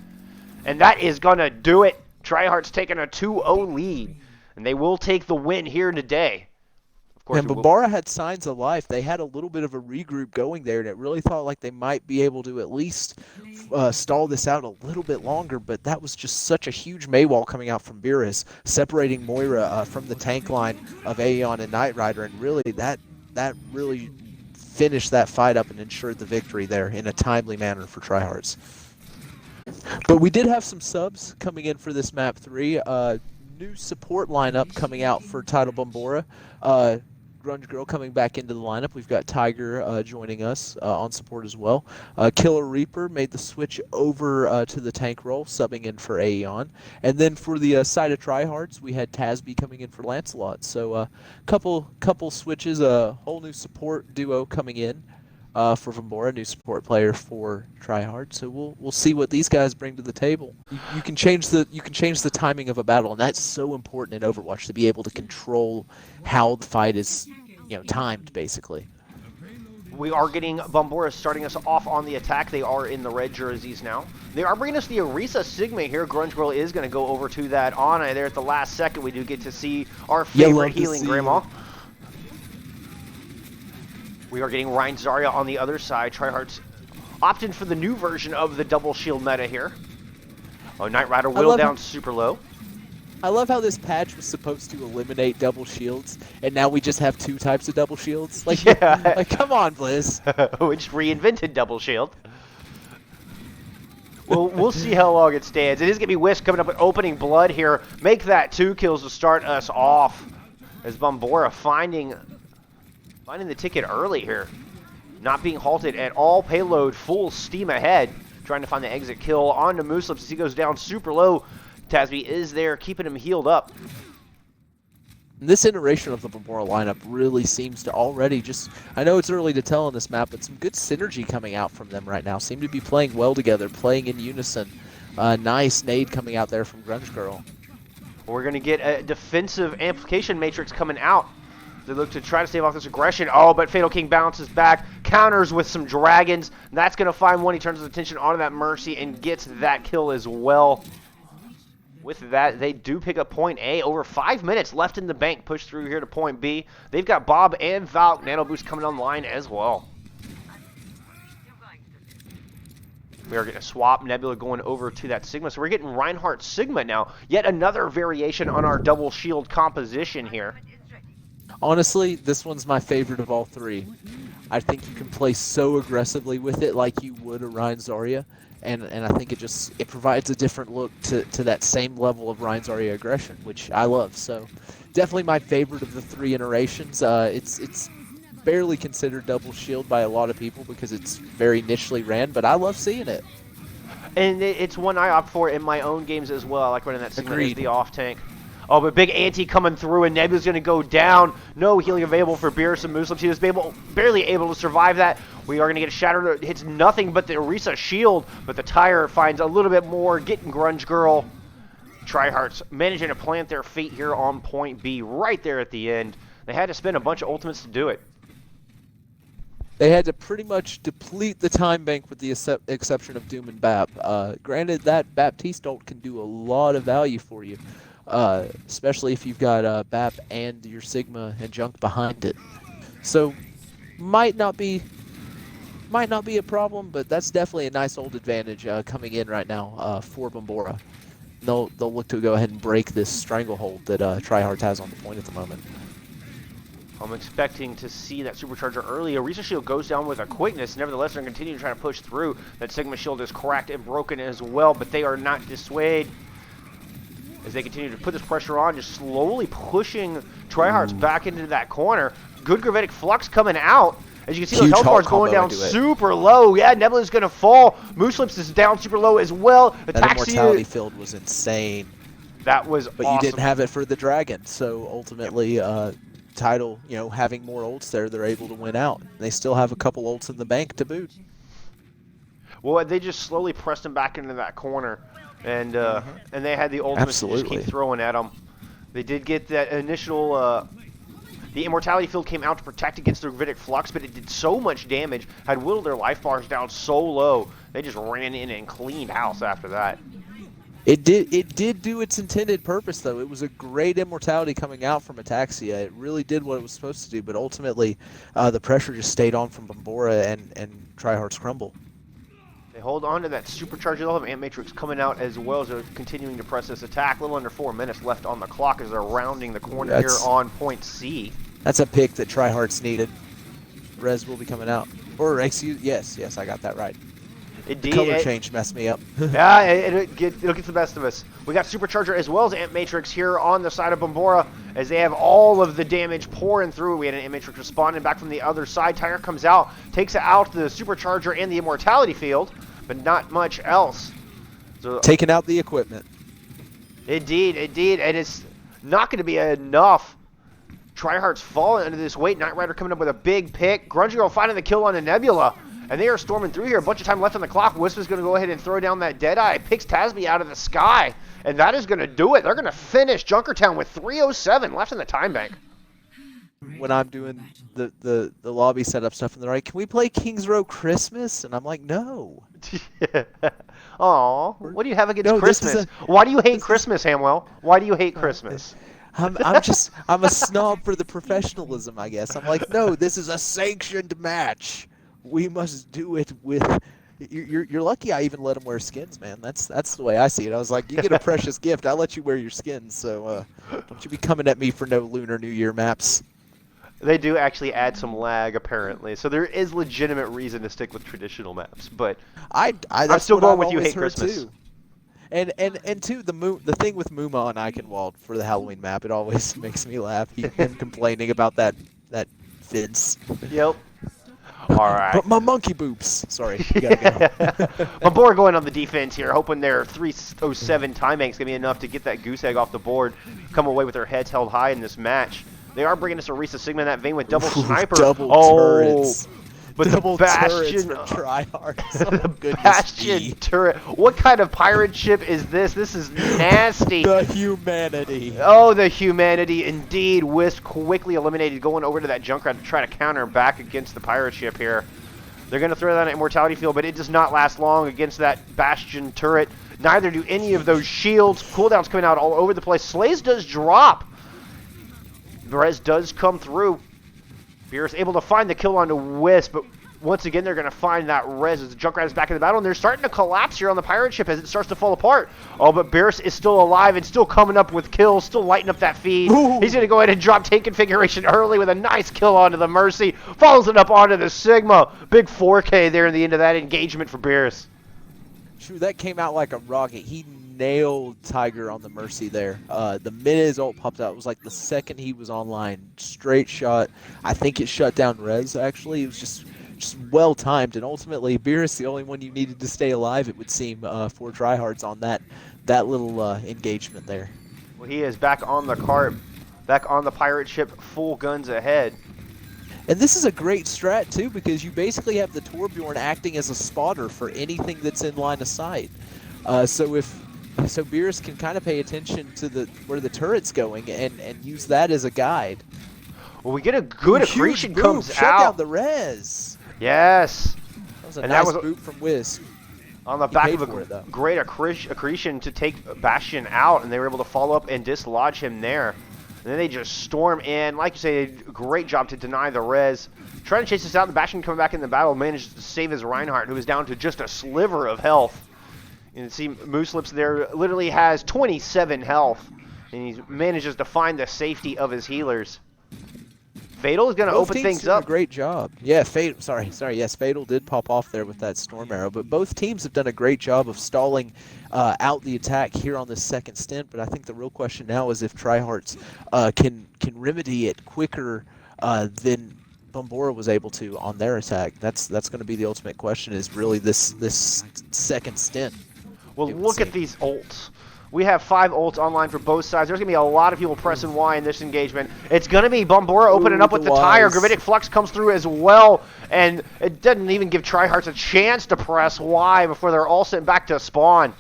Speaker 1: And that is going to do it. Tryhardts taking a 2-0 lead. And they will take the win here today.
Speaker 2: And Bombora had signs of life. They had a little bit of a regroup going there, and it really thought like they might be able to at least stall this out a little bit longer, but that was just such a huge Maywall coming out from Beerus, separating Moira from the tank line of Aeon and Knight Rider, and really that really finished that fight up and ensured the victory there in a timely manner for Tryhardts. But we did have some subs coming in for this map 3. New support lineup coming out for Title Bombora. Grunge Girl coming back into the lineup. We've got Tiger joining us on support as well. Killer Reaper made the switch over to the tank role, subbing in for Aeon. And then for the side of Tryhardts, we had Tasby coming in for Lancelot. So couple switches, a whole new support duo coming in for Bombora, new support player for Tryhard. So we'll see what these guys bring to the table. You can change the timing of a battle, and that's so important in Overwatch to be able to control how the fight is, timed basically.
Speaker 1: We are getting Bombora starting us off on the attack. They are in the red jerseys now. They are bringing us the Orisa Sigma here. Grunge Girl is going to go over to that Ana there at the last second. We do get to see our favorite healing Grandma. We are getting Ryan Zarya on the other side. Tryhardts opting for the new version of the double shield meta here. Oh, Knight Rider whittled down super low.
Speaker 2: I love how this patch was supposed to eliminate double shields, and now we just have 2 types of double shields. Like, yeah. Like come on, Blizz.
Speaker 1: We just reinvented double shield. Well, we'll see how long it stands. It is going to be Wisp coming up with opening blood here. Make that 2 kills to start us off. As Bombora finding the ticket early here. Not being halted at all. Payload full steam ahead. Trying to find the exit kill onto Mooslips as he goes down super low. Tasby is there, keeping him healed up.
Speaker 2: This iteration of the Bombora lineup really seems to already I know it's early to tell on this map, but some good synergy coming out from them right now. Seem to be playing well together, playing in unison. Nice nade coming out there from Grunge Girl.
Speaker 1: We're going to get a defensive amplification matrix coming out. They look to try to stave off this aggression. Oh, but Fatal King bounces back. counters with some dragons. And that's going to find one. He turns his attention onto that Mercy and gets that kill as well. With that, they do pick up point A. Over 5 minutes left in the bank. Push through here to point B. They've got Bob and Valk Nano Boost coming online as well. We are getting a swap. Nebula going over to that Sigma. So we're getting Reinhardt Sigma now. Yet another variation on our double shield composition here.
Speaker 2: Honestly, this one's my favorite of all three. I think you can play so aggressively with it like you would a Rein Zarya. And I think it provides a different look to that same level of Rein Zarya aggression, which I love. So definitely my favorite of the three iterations. It's barely considered double shield by a lot of people because it's very nichely ran, but I love seeing it.
Speaker 1: And it's one I opt for in my own games as well. I like running that Sigma as the off tank. Oh, but big anti coming through, and Nebula's going to go down. No healing available for Beerus and Muslims. He was barely able to survive that. We are going to get a shatter that hits nothing but the Orisa shield, but the tire finds a little bit more, getting Grunge Girl. Tryhardts managing to plant their feet here on point B right there at the end. They had to spend a bunch of ultimates to do it.
Speaker 2: They had to pretty much deplete the time bank with the exception of Doom and Bap. Granted, that Baptiste ult can do a lot of value for you, especially if you've got Bap and your Sigma and Junk behind it. So, might not be a problem, but that's definitely a nice old advantage coming in right now for Bombora. They'll look to go ahead and break this stranglehold that Tryhardts has on the point at the moment.
Speaker 1: I'm expecting to see that supercharger early. Orisa shield goes down with a quickness. Nevertheless, they're going to continue to try to push through. That Sigma shield is cracked and broken as well, but they are not dissuaded as they continue to put this pressure on, just slowly pushing Tryhardts back into that corner. Good gravitic flux coming out. As you can see, those health bars going down super low. Yeah, Nebula's going to fall. Mooselips is down super low as well.
Speaker 2: That immortality field was insane.
Speaker 1: That was
Speaker 2: But
Speaker 1: awesome.
Speaker 2: You didn't have it for the dragon, so ultimately, Tidal, having more ults there, they're able to win out. They still have a couple ults in the bank to boot.
Speaker 1: Well, they just slowly pressed him back into that corner, and they had the ultimates to just keep throwing at him. They did get that initial. The immortality field came out to protect against the gravitic flux, but it did so much damage, had whittled their life bars down so low, they just ran in and cleaned house after that.
Speaker 2: It did do its intended purpose, though. It was a great immortality coming out from Ataxia. It really did what it was supposed to do, but ultimately the pressure just stayed on from Bombora and Tryhardts crumble.
Speaker 1: They hold on to that supercharger. They'll have Ant Matrix coming out as well as they're continuing to press this attack. A little under 4 minutes left on the clock as they're rounding the corner here on point C.
Speaker 2: That's a pick that Tryhardts needed. Rez will be coming out. Or, yes, I got that right.
Speaker 1: Indeed,
Speaker 2: the color change messed me up.
Speaker 1: Yeah, it'll get the best of us. We got Supercharger as well as Ant Matrix here on the side of Bombora as they have all of the damage pouring through. We had an Ant Matrix responding back from the other side. Tire comes out, takes out the Supercharger and the Immortality field, but not much else. So,
Speaker 2: taking out the equipment.
Speaker 1: Indeed, and it's not going to be enough. Tryhardts falling under this weight. Knight Rider coming up with a big pick. Grunge Girl finding the kill on the Nebula. And they are storming through here. A bunch of time left on the clock. Wisp is going to go ahead and throw down that Deadeye. Picks Tasby out of the sky. And that is going to do it. They're going to finish Junkertown with 3:07 left in the time bank.
Speaker 2: When I'm doing the lobby setup stuff, and they're like, can we play Kings Row Christmas? And I'm like, no.
Speaker 1: Aw, what do you have against Christmas? Why do you hate Christmas, Hamwell? Why do you hate Christmas?
Speaker 2: I'm a snob for the professionalism, I guess. I'm like, no, this is a sanctioned match. We must do it with. You're lucky I even let them wear skins, man. That's the way I see it. I was like, you get a precious gift, I'll let you wear your skins. So don't you be coming at me for no Lunar New Year maps.
Speaker 1: They do actually add some lag, apparently. So there is legitimate reason to stick with traditional maps. But I'm still going with you hate Christmas.
Speaker 2: Too. And two, the thing with Muma on Eichenwald for the Halloween map, it always makes me laugh. Him complaining about that Vince.
Speaker 1: Yep. All right.
Speaker 2: But my monkey boobs. Sorry. You gotta go.
Speaker 1: Bombora going on the defense here, hoping their 3:07 time bank's going to be enough to get that goose egg off the board, come away with their heads held high in this match. They are bringing us a Orisa Sigma in that vein with double sniper.
Speaker 2: Double turrets.
Speaker 1: But
Speaker 2: double
Speaker 1: the Bastion,
Speaker 2: the
Speaker 1: Bastion turret. What kind of pirate ship is this? This is nasty.
Speaker 2: The humanity.
Speaker 1: Oh, the humanity indeed. Wisp quickly eliminated, going over to that Junkrat to try to counter back against the pirate ship here. They're going to throw that immortality field, but it does not last long against that Bastion turret. Neither do any of those shields. Cooldowns coming out all over the place. Slays does drop. Res does come through. Beerus able to find the kill onto Wisp, but once again, they're going to find that res as the Junkrat is back in the battle, and they're starting to collapse here on the pirate ship as it starts to fall apart. Oh, but Beerus is still alive and still coming up with kills, still lighting up that feed. Ooh. He's going to go ahead and drop tank configuration early with a nice kill onto the Mercy. Follows it up onto the Sigma. Big 4K there in the end of that engagement for Beerus.
Speaker 2: True, that came out like a rocket. He nailed Tiger on the Mercy there. The minute his ult popped out, it was like the second he was online. Straight shot. I think it shut down res, actually. It was just well timed, and ultimately Beerus the only one you needed to stay alive, it would seem, for Tryhardts on that little engagement there.
Speaker 1: Well, he is back on the cart, back on the pirate ship, full guns ahead.
Speaker 2: And this is a great strat too, because you basically have the Torbjorn acting as a spotter for anything that's in line of sight. So Beerus can kind of pay attention to where the turret's going and use that as a guide.
Speaker 1: Well, we get a good accretion comes
Speaker 2: shut
Speaker 1: out.
Speaker 2: Down the res.
Speaker 1: Yes.
Speaker 2: That was a nice boot from Wisp.
Speaker 1: On the back of a great accretion to take Bastion out, and they were able to follow up and dislodge him there. And then they just storm in. Like you say, great job to deny the res. Trying to chase this out, the Bastion coming back in the battle, managed to save his Reinhardt, who is down to just a sliver of health. You can see Moose Lips there literally has 27 health, and he manages to find the safety of his healers. Fatal is going to open things up.
Speaker 2: A great job. Yeah, Fatal. Sorry. Yes, Fatal did pop off there with that Storm Arrow, but both teams have done a great job of stalling out the attack here on this second stint. But I think the real question now is if Tryhardts can remedy it quicker than Bombora was able to on their attack. That's going to be the ultimate question. Is really this second stint.
Speaker 1: Well, look at these ults. We have 5 ults online for both sides. There's going to be a lot of people pressing Y in this engagement. It's going to be Bombora opening up with the tire. Gravitic Flux comes through as well, and it doesn't even give Tryhardts a chance to press Y before they're all sent back to spawn.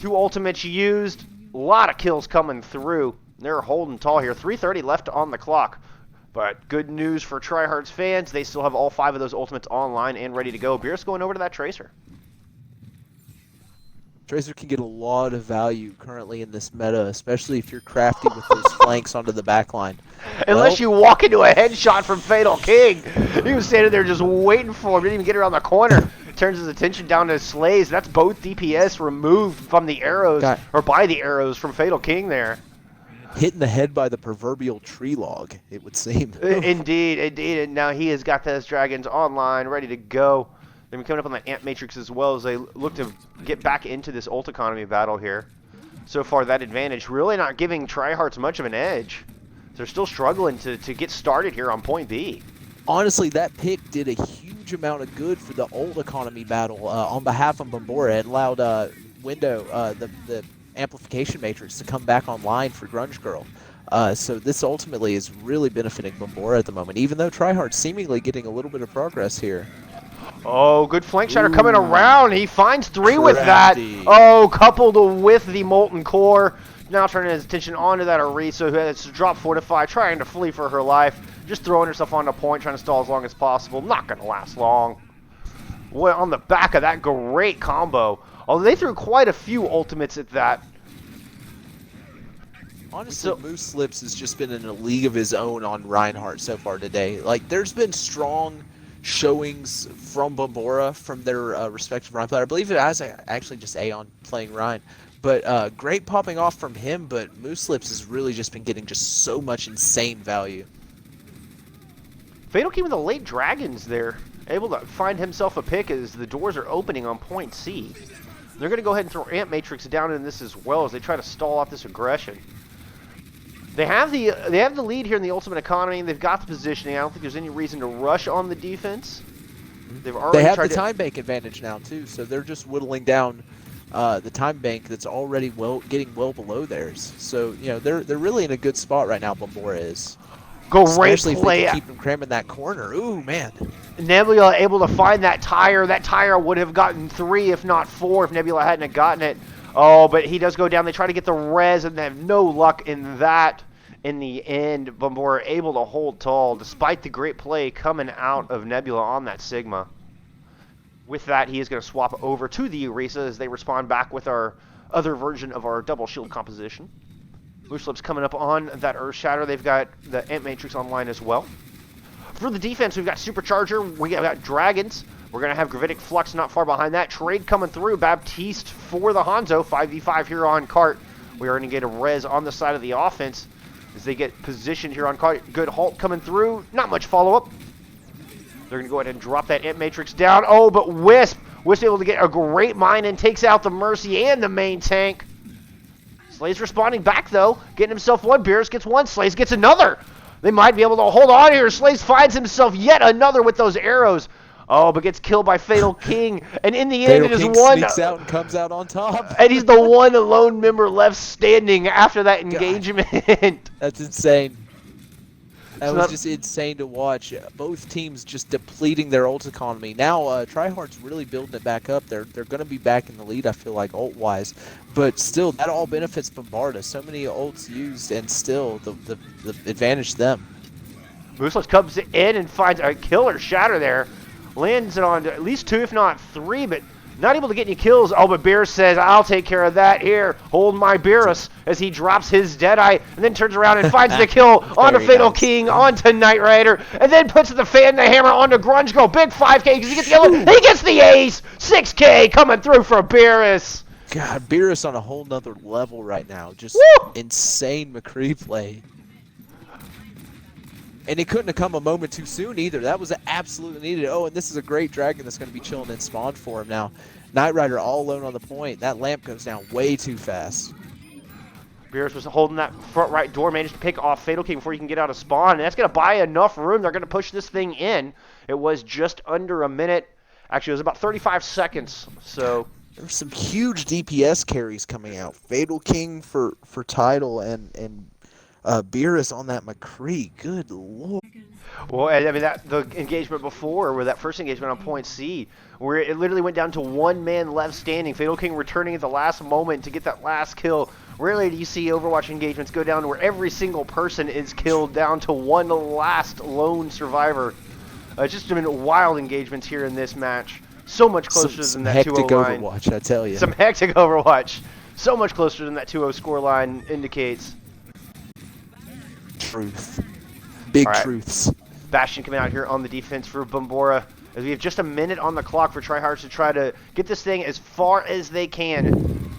Speaker 1: 2 ultimates used. A lot of kills coming through. They're holding tall here. 3:30 left on the clock. But good news for Tryhardts fans. They still have all 5 of those ultimates online and ready to go. Beerus going over to that Tracer.
Speaker 2: Tracer can get a lot of value currently in this meta, especially if you're crafty with those flanks onto the backline.
Speaker 1: Unless you walk into a headshot from Fatal King. He was standing there just waiting for him. Didn't even get around the corner. Turns his attention down to Slays. That's both DPS removed from the arrows, or by the arrows from Fatal King there.
Speaker 2: Hit in the head by the proverbial tree log, it would seem.
Speaker 1: Indeed. And now he has got those dragons online, ready to go. They've been coming up on that Ant Matrix as well as they look to get back into this ult economy battle here. So far, that advantage really not giving Tryhardts much of an edge. They're still struggling to get started here on point B.
Speaker 2: Honestly, that pick did a huge amount of good for the ult economy battle on behalf of Bombora. It allowed the amplification matrix to come back online for Grunge Girl. So this ultimately is really benefiting Bombora at the moment, even though Tryhardts seemingly getting a little bit of progress here.
Speaker 1: Oh, good flank shatter coming around. He finds 3 with that. Oh, coupled with the Molten Core. Now turning his attention onto that Orisa, who has to drop Fortify, trying to flee for her life. Just throwing herself onto point, trying to stall as long as possible. Not going to last long. Well, on the back of that great combo. Although they threw quite a few ultimates at that.
Speaker 2: Honestly, Moose Lips has just been in a league of his own on Reinhardt so far today. Like, there's been strong showings from Bombora from their respective Rhine player. I believe it has actually just Aeon playing Rhine. But great popping off from him, but Moose Lips has really just been getting just so much insane value.
Speaker 1: Fatal King with the late dragons there. Able to find himself a pick as the doors are opening on point C. They're going to go ahead and throw Ant Matrix down in this as well as they try to stall out this aggression. They have the lead here in the ultimate economy. They've got the positioning. I don't think there's any reason to rush on the defense.
Speaker 2: They have the time bank advantage now too, so they're just whittling down the time bank that's already getting well below theirs. So they're really in a good spot right now. Bombora is. Especially
Speaker 1: play.
Speaker 2: If they keep them cramming that corner. Ooh, man.
Speaker 1: Nebula able to find that tire. That tire would have gotten 3, if not 4, if Nebula hadn't have gotten it. Oh, but he does go down. They try to get the res, and they have no luck in that. In the end, Bombora able to hold tall, despite the great play coming out of Nebula on that Sigma. With that, he is going to swap over to the Erisa as they respond back with our other version of our double shield composition. Mooslip's coming up on that Earth Shatter. They've got the Ant Matrix online as well. For the defense, we've got Supercharger, we got Dragons. We're going to have Gravitic Flux not far behind that. Trade coming through. Baptiste for the Hanzo. 5v5 here on Cart. We are going to get a res on the side of the offense as they get positioned here on Cart. Good halt coming through. Not much follow-up. They're going to go ahead and drop that Ant Matrix down. Oh, but Wisp able to get a great mine and takes out the Mercy and the main tank. Slays responding back, though. Getting himself one. Beerus gets one. Slays gets another. They might be able to hold on here. Slays finds himself yet another with those arrows. Oh, but gets killed by Fatal King. And in the end, it is one.
Speaker 2: Sneaks out and comes out on top.
Speaker 1: And he's the one lone member left standing after that engagement.
Speaker 2: God, that's insane. That was just insane to watch. Both teams just depleting their ult economy. Now, Tryhardts really building it back up. They're going to be back in the lead, I feel like, ult-wise. But still, that all benefits Bombora. So many ults used, and still, the advantage to them.
Speaker 1: Mooslip comes in and finds a killer shatter there. Lands it on at least 2, if not 3, but not able to get any kills. Oh, but Beerus says, I'll take care of that here. Hold my Beerus, as he drops his Deadeye and then turns around and finds the kill onto Fatal King, onto Knight Rider, and then puts the fan, the hammer onto Grunge Girl. Big 5K because he gets the yellow. He gets the ace. 6K coming through for Beerus.
Speaker 2: God, Beerus on a whole nother level right now. Just insane McCree play. And it couldn't have come a moment too soon either. That was absolutely needed. Oh, and this is a great dragon that's going to be chilling in spawn for him now. Knight Rider all alone on the point. That lamp goes down way too fast.
Speaker 1: Beerus was holding that front right door, managed to pick off Fatal King before he can get out of spawn. And that's going to buy enough room. They're going to push this thing in. It was just under a minute. Actually, it was about 35 seconds. So
Speaker 2: there were some huge DPS carries coming out. Fatal King for title and Beerus on that McCree. Good lord.
Speaker 1: Well, I mean, the engagement before, or that first engagement on point C, where it literally went down to one man left standing. Fatal King returning at the last moment to get that last kill. Rarely do you see Overwatch engagements go down to where every single person is killed down to one last lone survivor. It's just been wild engagements here in this match. So much closer than that 2-0 line.
Speaker 2: Hectic Overwatch, I tell you.
Speaker 1: Some hectic Overwatch. So much closer than that 2-0 score line indicates.
Speaker 2: Truth. Big truths.
Speaker 1: Bastion coming out here on the defense for Bombora, as we have just a minute on the clock for Tryhardts to try to get this thing as far as they can.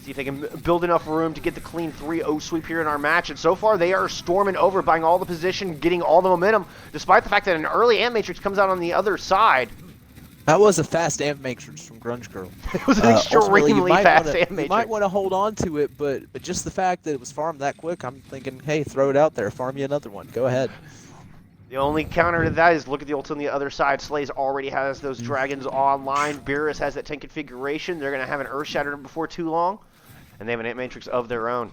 Speaker 1: See if they can build enough room to get the clean 3-0 sweep here in our match. And so far, they are storming over, buying all the position, getting all the momentum, despite the fact that an early Ant Matrix comes out on the other side.
Speaker 2: That was a fast Ant Matrix from Grunge Girl.
Speaker 1: It was an extremely fast Ant Matrix.
Speaker 2: You might want to hold on to it, but just the fact that it was farmed that quick, I'm thinking, hey, throw it out there, farm you another one. Go ahead.
Speaker 1: The only counter to that is look at the ult on the other side. Slays already has those dragons online. Beerus has that tank configuration. They're going to have an Earth Shatter before too long, and they have an Ant Matrix of their own.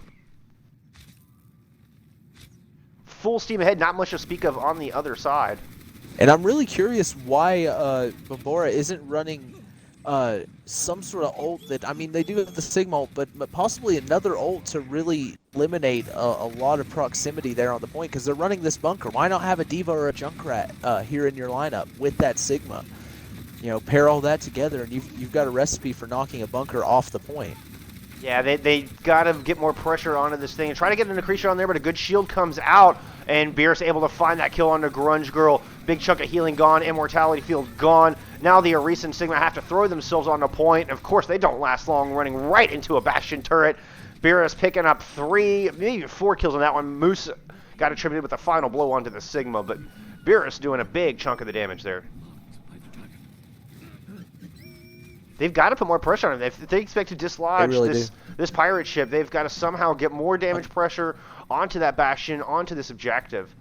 Speaker 1: Full steam ahead, not much to speak of on the other side.
Speaker 2: And I'm really curious why Bombora isn't running some sort of ult that, I mean, they do have the Sigma ult, but possibly another ult to really eliminate a lot of proximity there on the point, because they're running this bunker. Why not have a Diva or a Junkrat here in your lineup with that Sigma? You know, pair all that together, and you've got a recipe for knocking a bunker off the point.
Speaker 1: Yeah, they got to get more pressure onto this thing and try to get an accretion on there, but a good shield comes out, and Beerus able to find that kill onto Grunge Girl. Big chunk of healing gone, immortality field gone. Now the Arisa and Sigma have to throw themselves on the point. Of course, they don't last long, running right into a Bastion turret. Beerus picking up 3, maybe 4 kills on that one. Moose got attributed with a final blow onto the Sigma, but Beerus doing a big chunk of the damage there. They've got to put more pressure on him. If they expect to dislodge this pirate ship, they've got to somehow get more damage pressure onto that Bastion, onto this objective.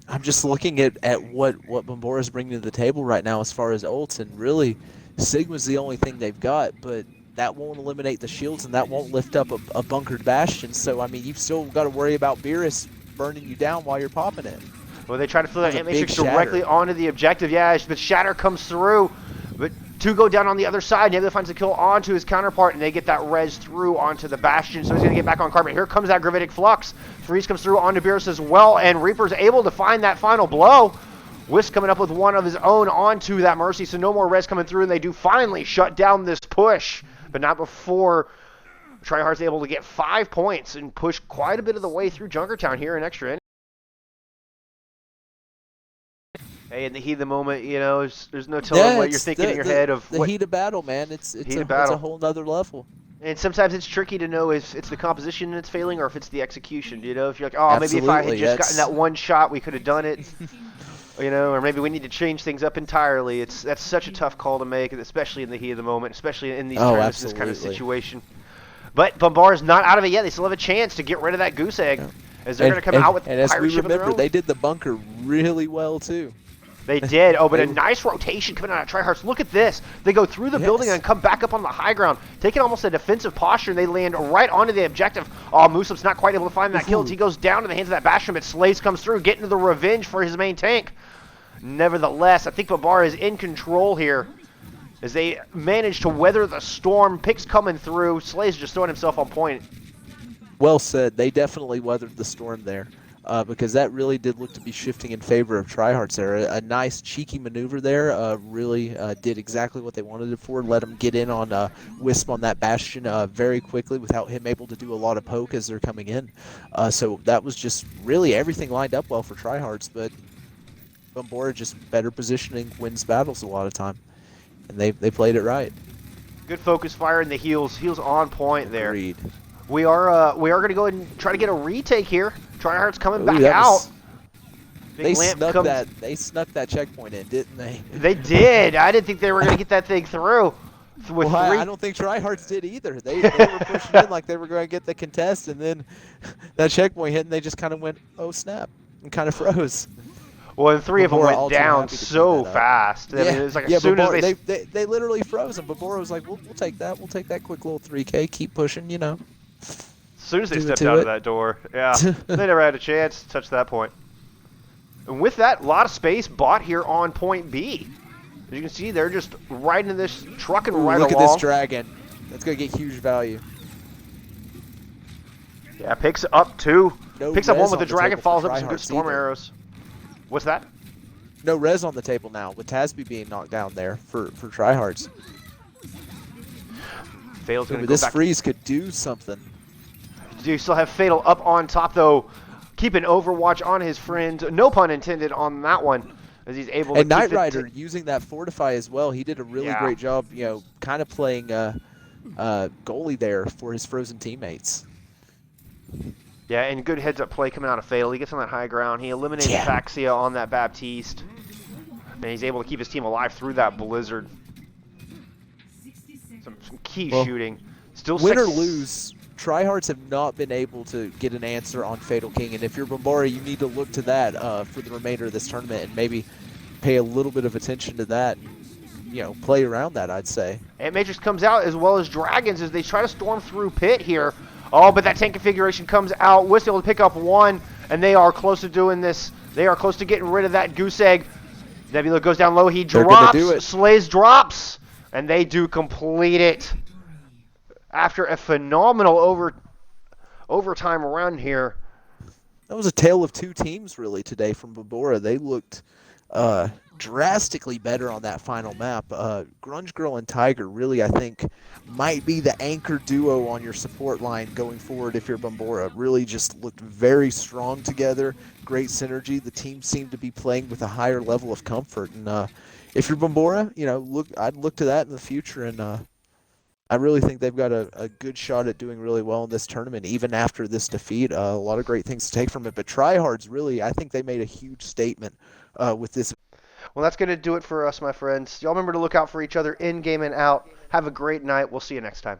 Speaker 2: I'm just looking at what Bombora is bringing to the table right now as far as ults, and really, Sigma's the only thing they've got, but that won't eliminate the shields, and that won't lift up a bunkered Bastion. So, I mean, you've still got to worry about Beerus burning you down while you're popping it.
Speaker 1: Well, they try to throw that Ant Matrix directly onto the objective. Yeah, but Shatter comes through, but 2 go down on the other side. Nebula finds a kill onto his counterpart, and they get that res through onto the Bastion, so he's going to get back on carpet. Here comes that Gravitic Flux. Freeze comes through onto Beerus as well, and Reaper's able to find that final blow. Wisp coming up with one of his own onto that Mercy, so no more res coming through, and they do finally shut down this push, but not before Tryhardts able to get 5 points and push quite a bit of the way through Junkertown here in extra innings. Hey, in the heat of the moment, you know, there's no telling what you're thinking in your head of
Speaker 2: the heat of battle, man. It's a whole nother level.
Speaker 1: And sometimes it's tricky to know if it's the composition that's failing or if it's the execution. You know, if you're like, oh,
Speaker 2: Absolutely,
Speaker 1: maybe if I had just gotten that one shot, we could have done it. You know, or maybe we need to change things up entirely. That's such a tough call to make, especially in the heat of the moment, especially in these tournaments, this kind of situation. But Bombora's not out of it yet. They still have a chance to get rid of that goose egg, as they're going to come out with.
Speaker 2: And as we remember, they did the bunker really well too.
Speaker 1: They did. Oh, but a nice rotation coming out of Tryhardts. Look at this. They go through the building and come back up on the high ground, taking almost a defensive posture, and they land right onto the objective. Oh, Mooslip's not quite able to find that kill as he goes down to the hands of that Bastion, but Slays comes through, getting to the revenge for his main tank. Nevertheless, I think Bombora is in control here as they manage to weather the storm. Picks coming through. Slays just throwing himself on point.
Speaker 2: Well said. They definitely weathered the storm there. Because that really did look to be shifting in favor of Tryhardts there. A nice cheeky maneuver there, really did exactly what they wanted it for. Let them get in on Wisp on that Bastion very quickly without him able to do a lot of poke as they're coming in. So that was just really everything lined up well for Tryhardts, but Bombora just better positioning wins battles a lot of time, and they played it right. Good
Speaker 1: focus fire in the heels on point there.
Speaker 2: Agreed.
Speaker 1: We are going to go ahead and try to get a retake here. Tryhardts coming back out.
Speaker 2: They snuck that checkpoint in, didn't they?
Speaker 1: They did. I didn't think they were going to get that thing through.
Speaker 2: I don't think Tryhardts did either. They were pushing in like they were going to get the contest, and then that checkpoint hit, and they just kind of went, oh snap, and kind of froze.
Speaker 1: Well, and three of them went down so fast. I mean, it was like as soon as
Speaker 2: they literally froze, and Bombora was like, we'll take that. We'll take that quick little 3K. Keep pushing, you know.
Speaker 1: As soon as they stepped out of that door, yeah, they never had a chance to touch that point. And with that, a lot of space bought here on point B. As you can see, they're just riding this truck and right along.
Speaker 2: Look at this dragon. That's going to get huge value.
Speaker 1: Yeah, picks up two. Picks up one with the dragon, follows up with some good storm arrows. What's that?
Speaker 2: No res on the table now, with Tasby being knocked down there for Tryhardts.
Speaker 1: Fatal's going to go
Speaker 2: this
Speaker 1: back.
Speaker 2: freeze could do something.
Speaker 1: You still have Fatal up on top, though, keeping Overwatch on his friend. No pun intended on that one, as he's able to
Speaker 2: keep Knight Rider using that Fortify as well. He did a really great job, you know, kind of playing goalie there for his frozen teammates.
Speaker 1: Yeah, and good heads-up play coming out of Fatal. He gets on that high ground. He eliminates Faxia on that Baptiste, and he's able to keep his team alive through that Blizzard. Some key shooting. Still
Speaker 2: win or lose, Tryhardts have not been able to get an answer on Fatal King, and if you're Bombora, you need to look to that for the remainder of this tournament and maybe pay a little bit of attention to that and, you know, play around that, I'd say.
Speaker 1: And Matrix comes out as well as Dragons as they try to storm through pit here. Oh, but that tank configuration comes out. Wisp able to pick up one, and they are close to doing this. They are close to getting rid of that goose egg. Nebula goes down low. He drops. Slays drops, and they do complete it. After a phenomenal overtime run here.
Speaker 2: That was a tale of two teams, really, today from Bombora. They looked drastically better on that final map. Grunge Girl and Tiger really, I think, might be the anchor duo on your support line going forward if you're Bombora. Really just looked very strong together. Great synergy. The team seemed to be playing with a higher level of comfort. And if you're Bombora, you know, I'd look to that in the future, and I really think they've got a good shot at doing really well in this tournament, even after this defeat. A lot of great things to take from it. But Tryhardts, really, I think they made a huge statement with this.
Speaker 1: Well, that's going to do it for us, my friends. Y'all remember to look out for each other in game and out. Have a great night. We'll see you next time.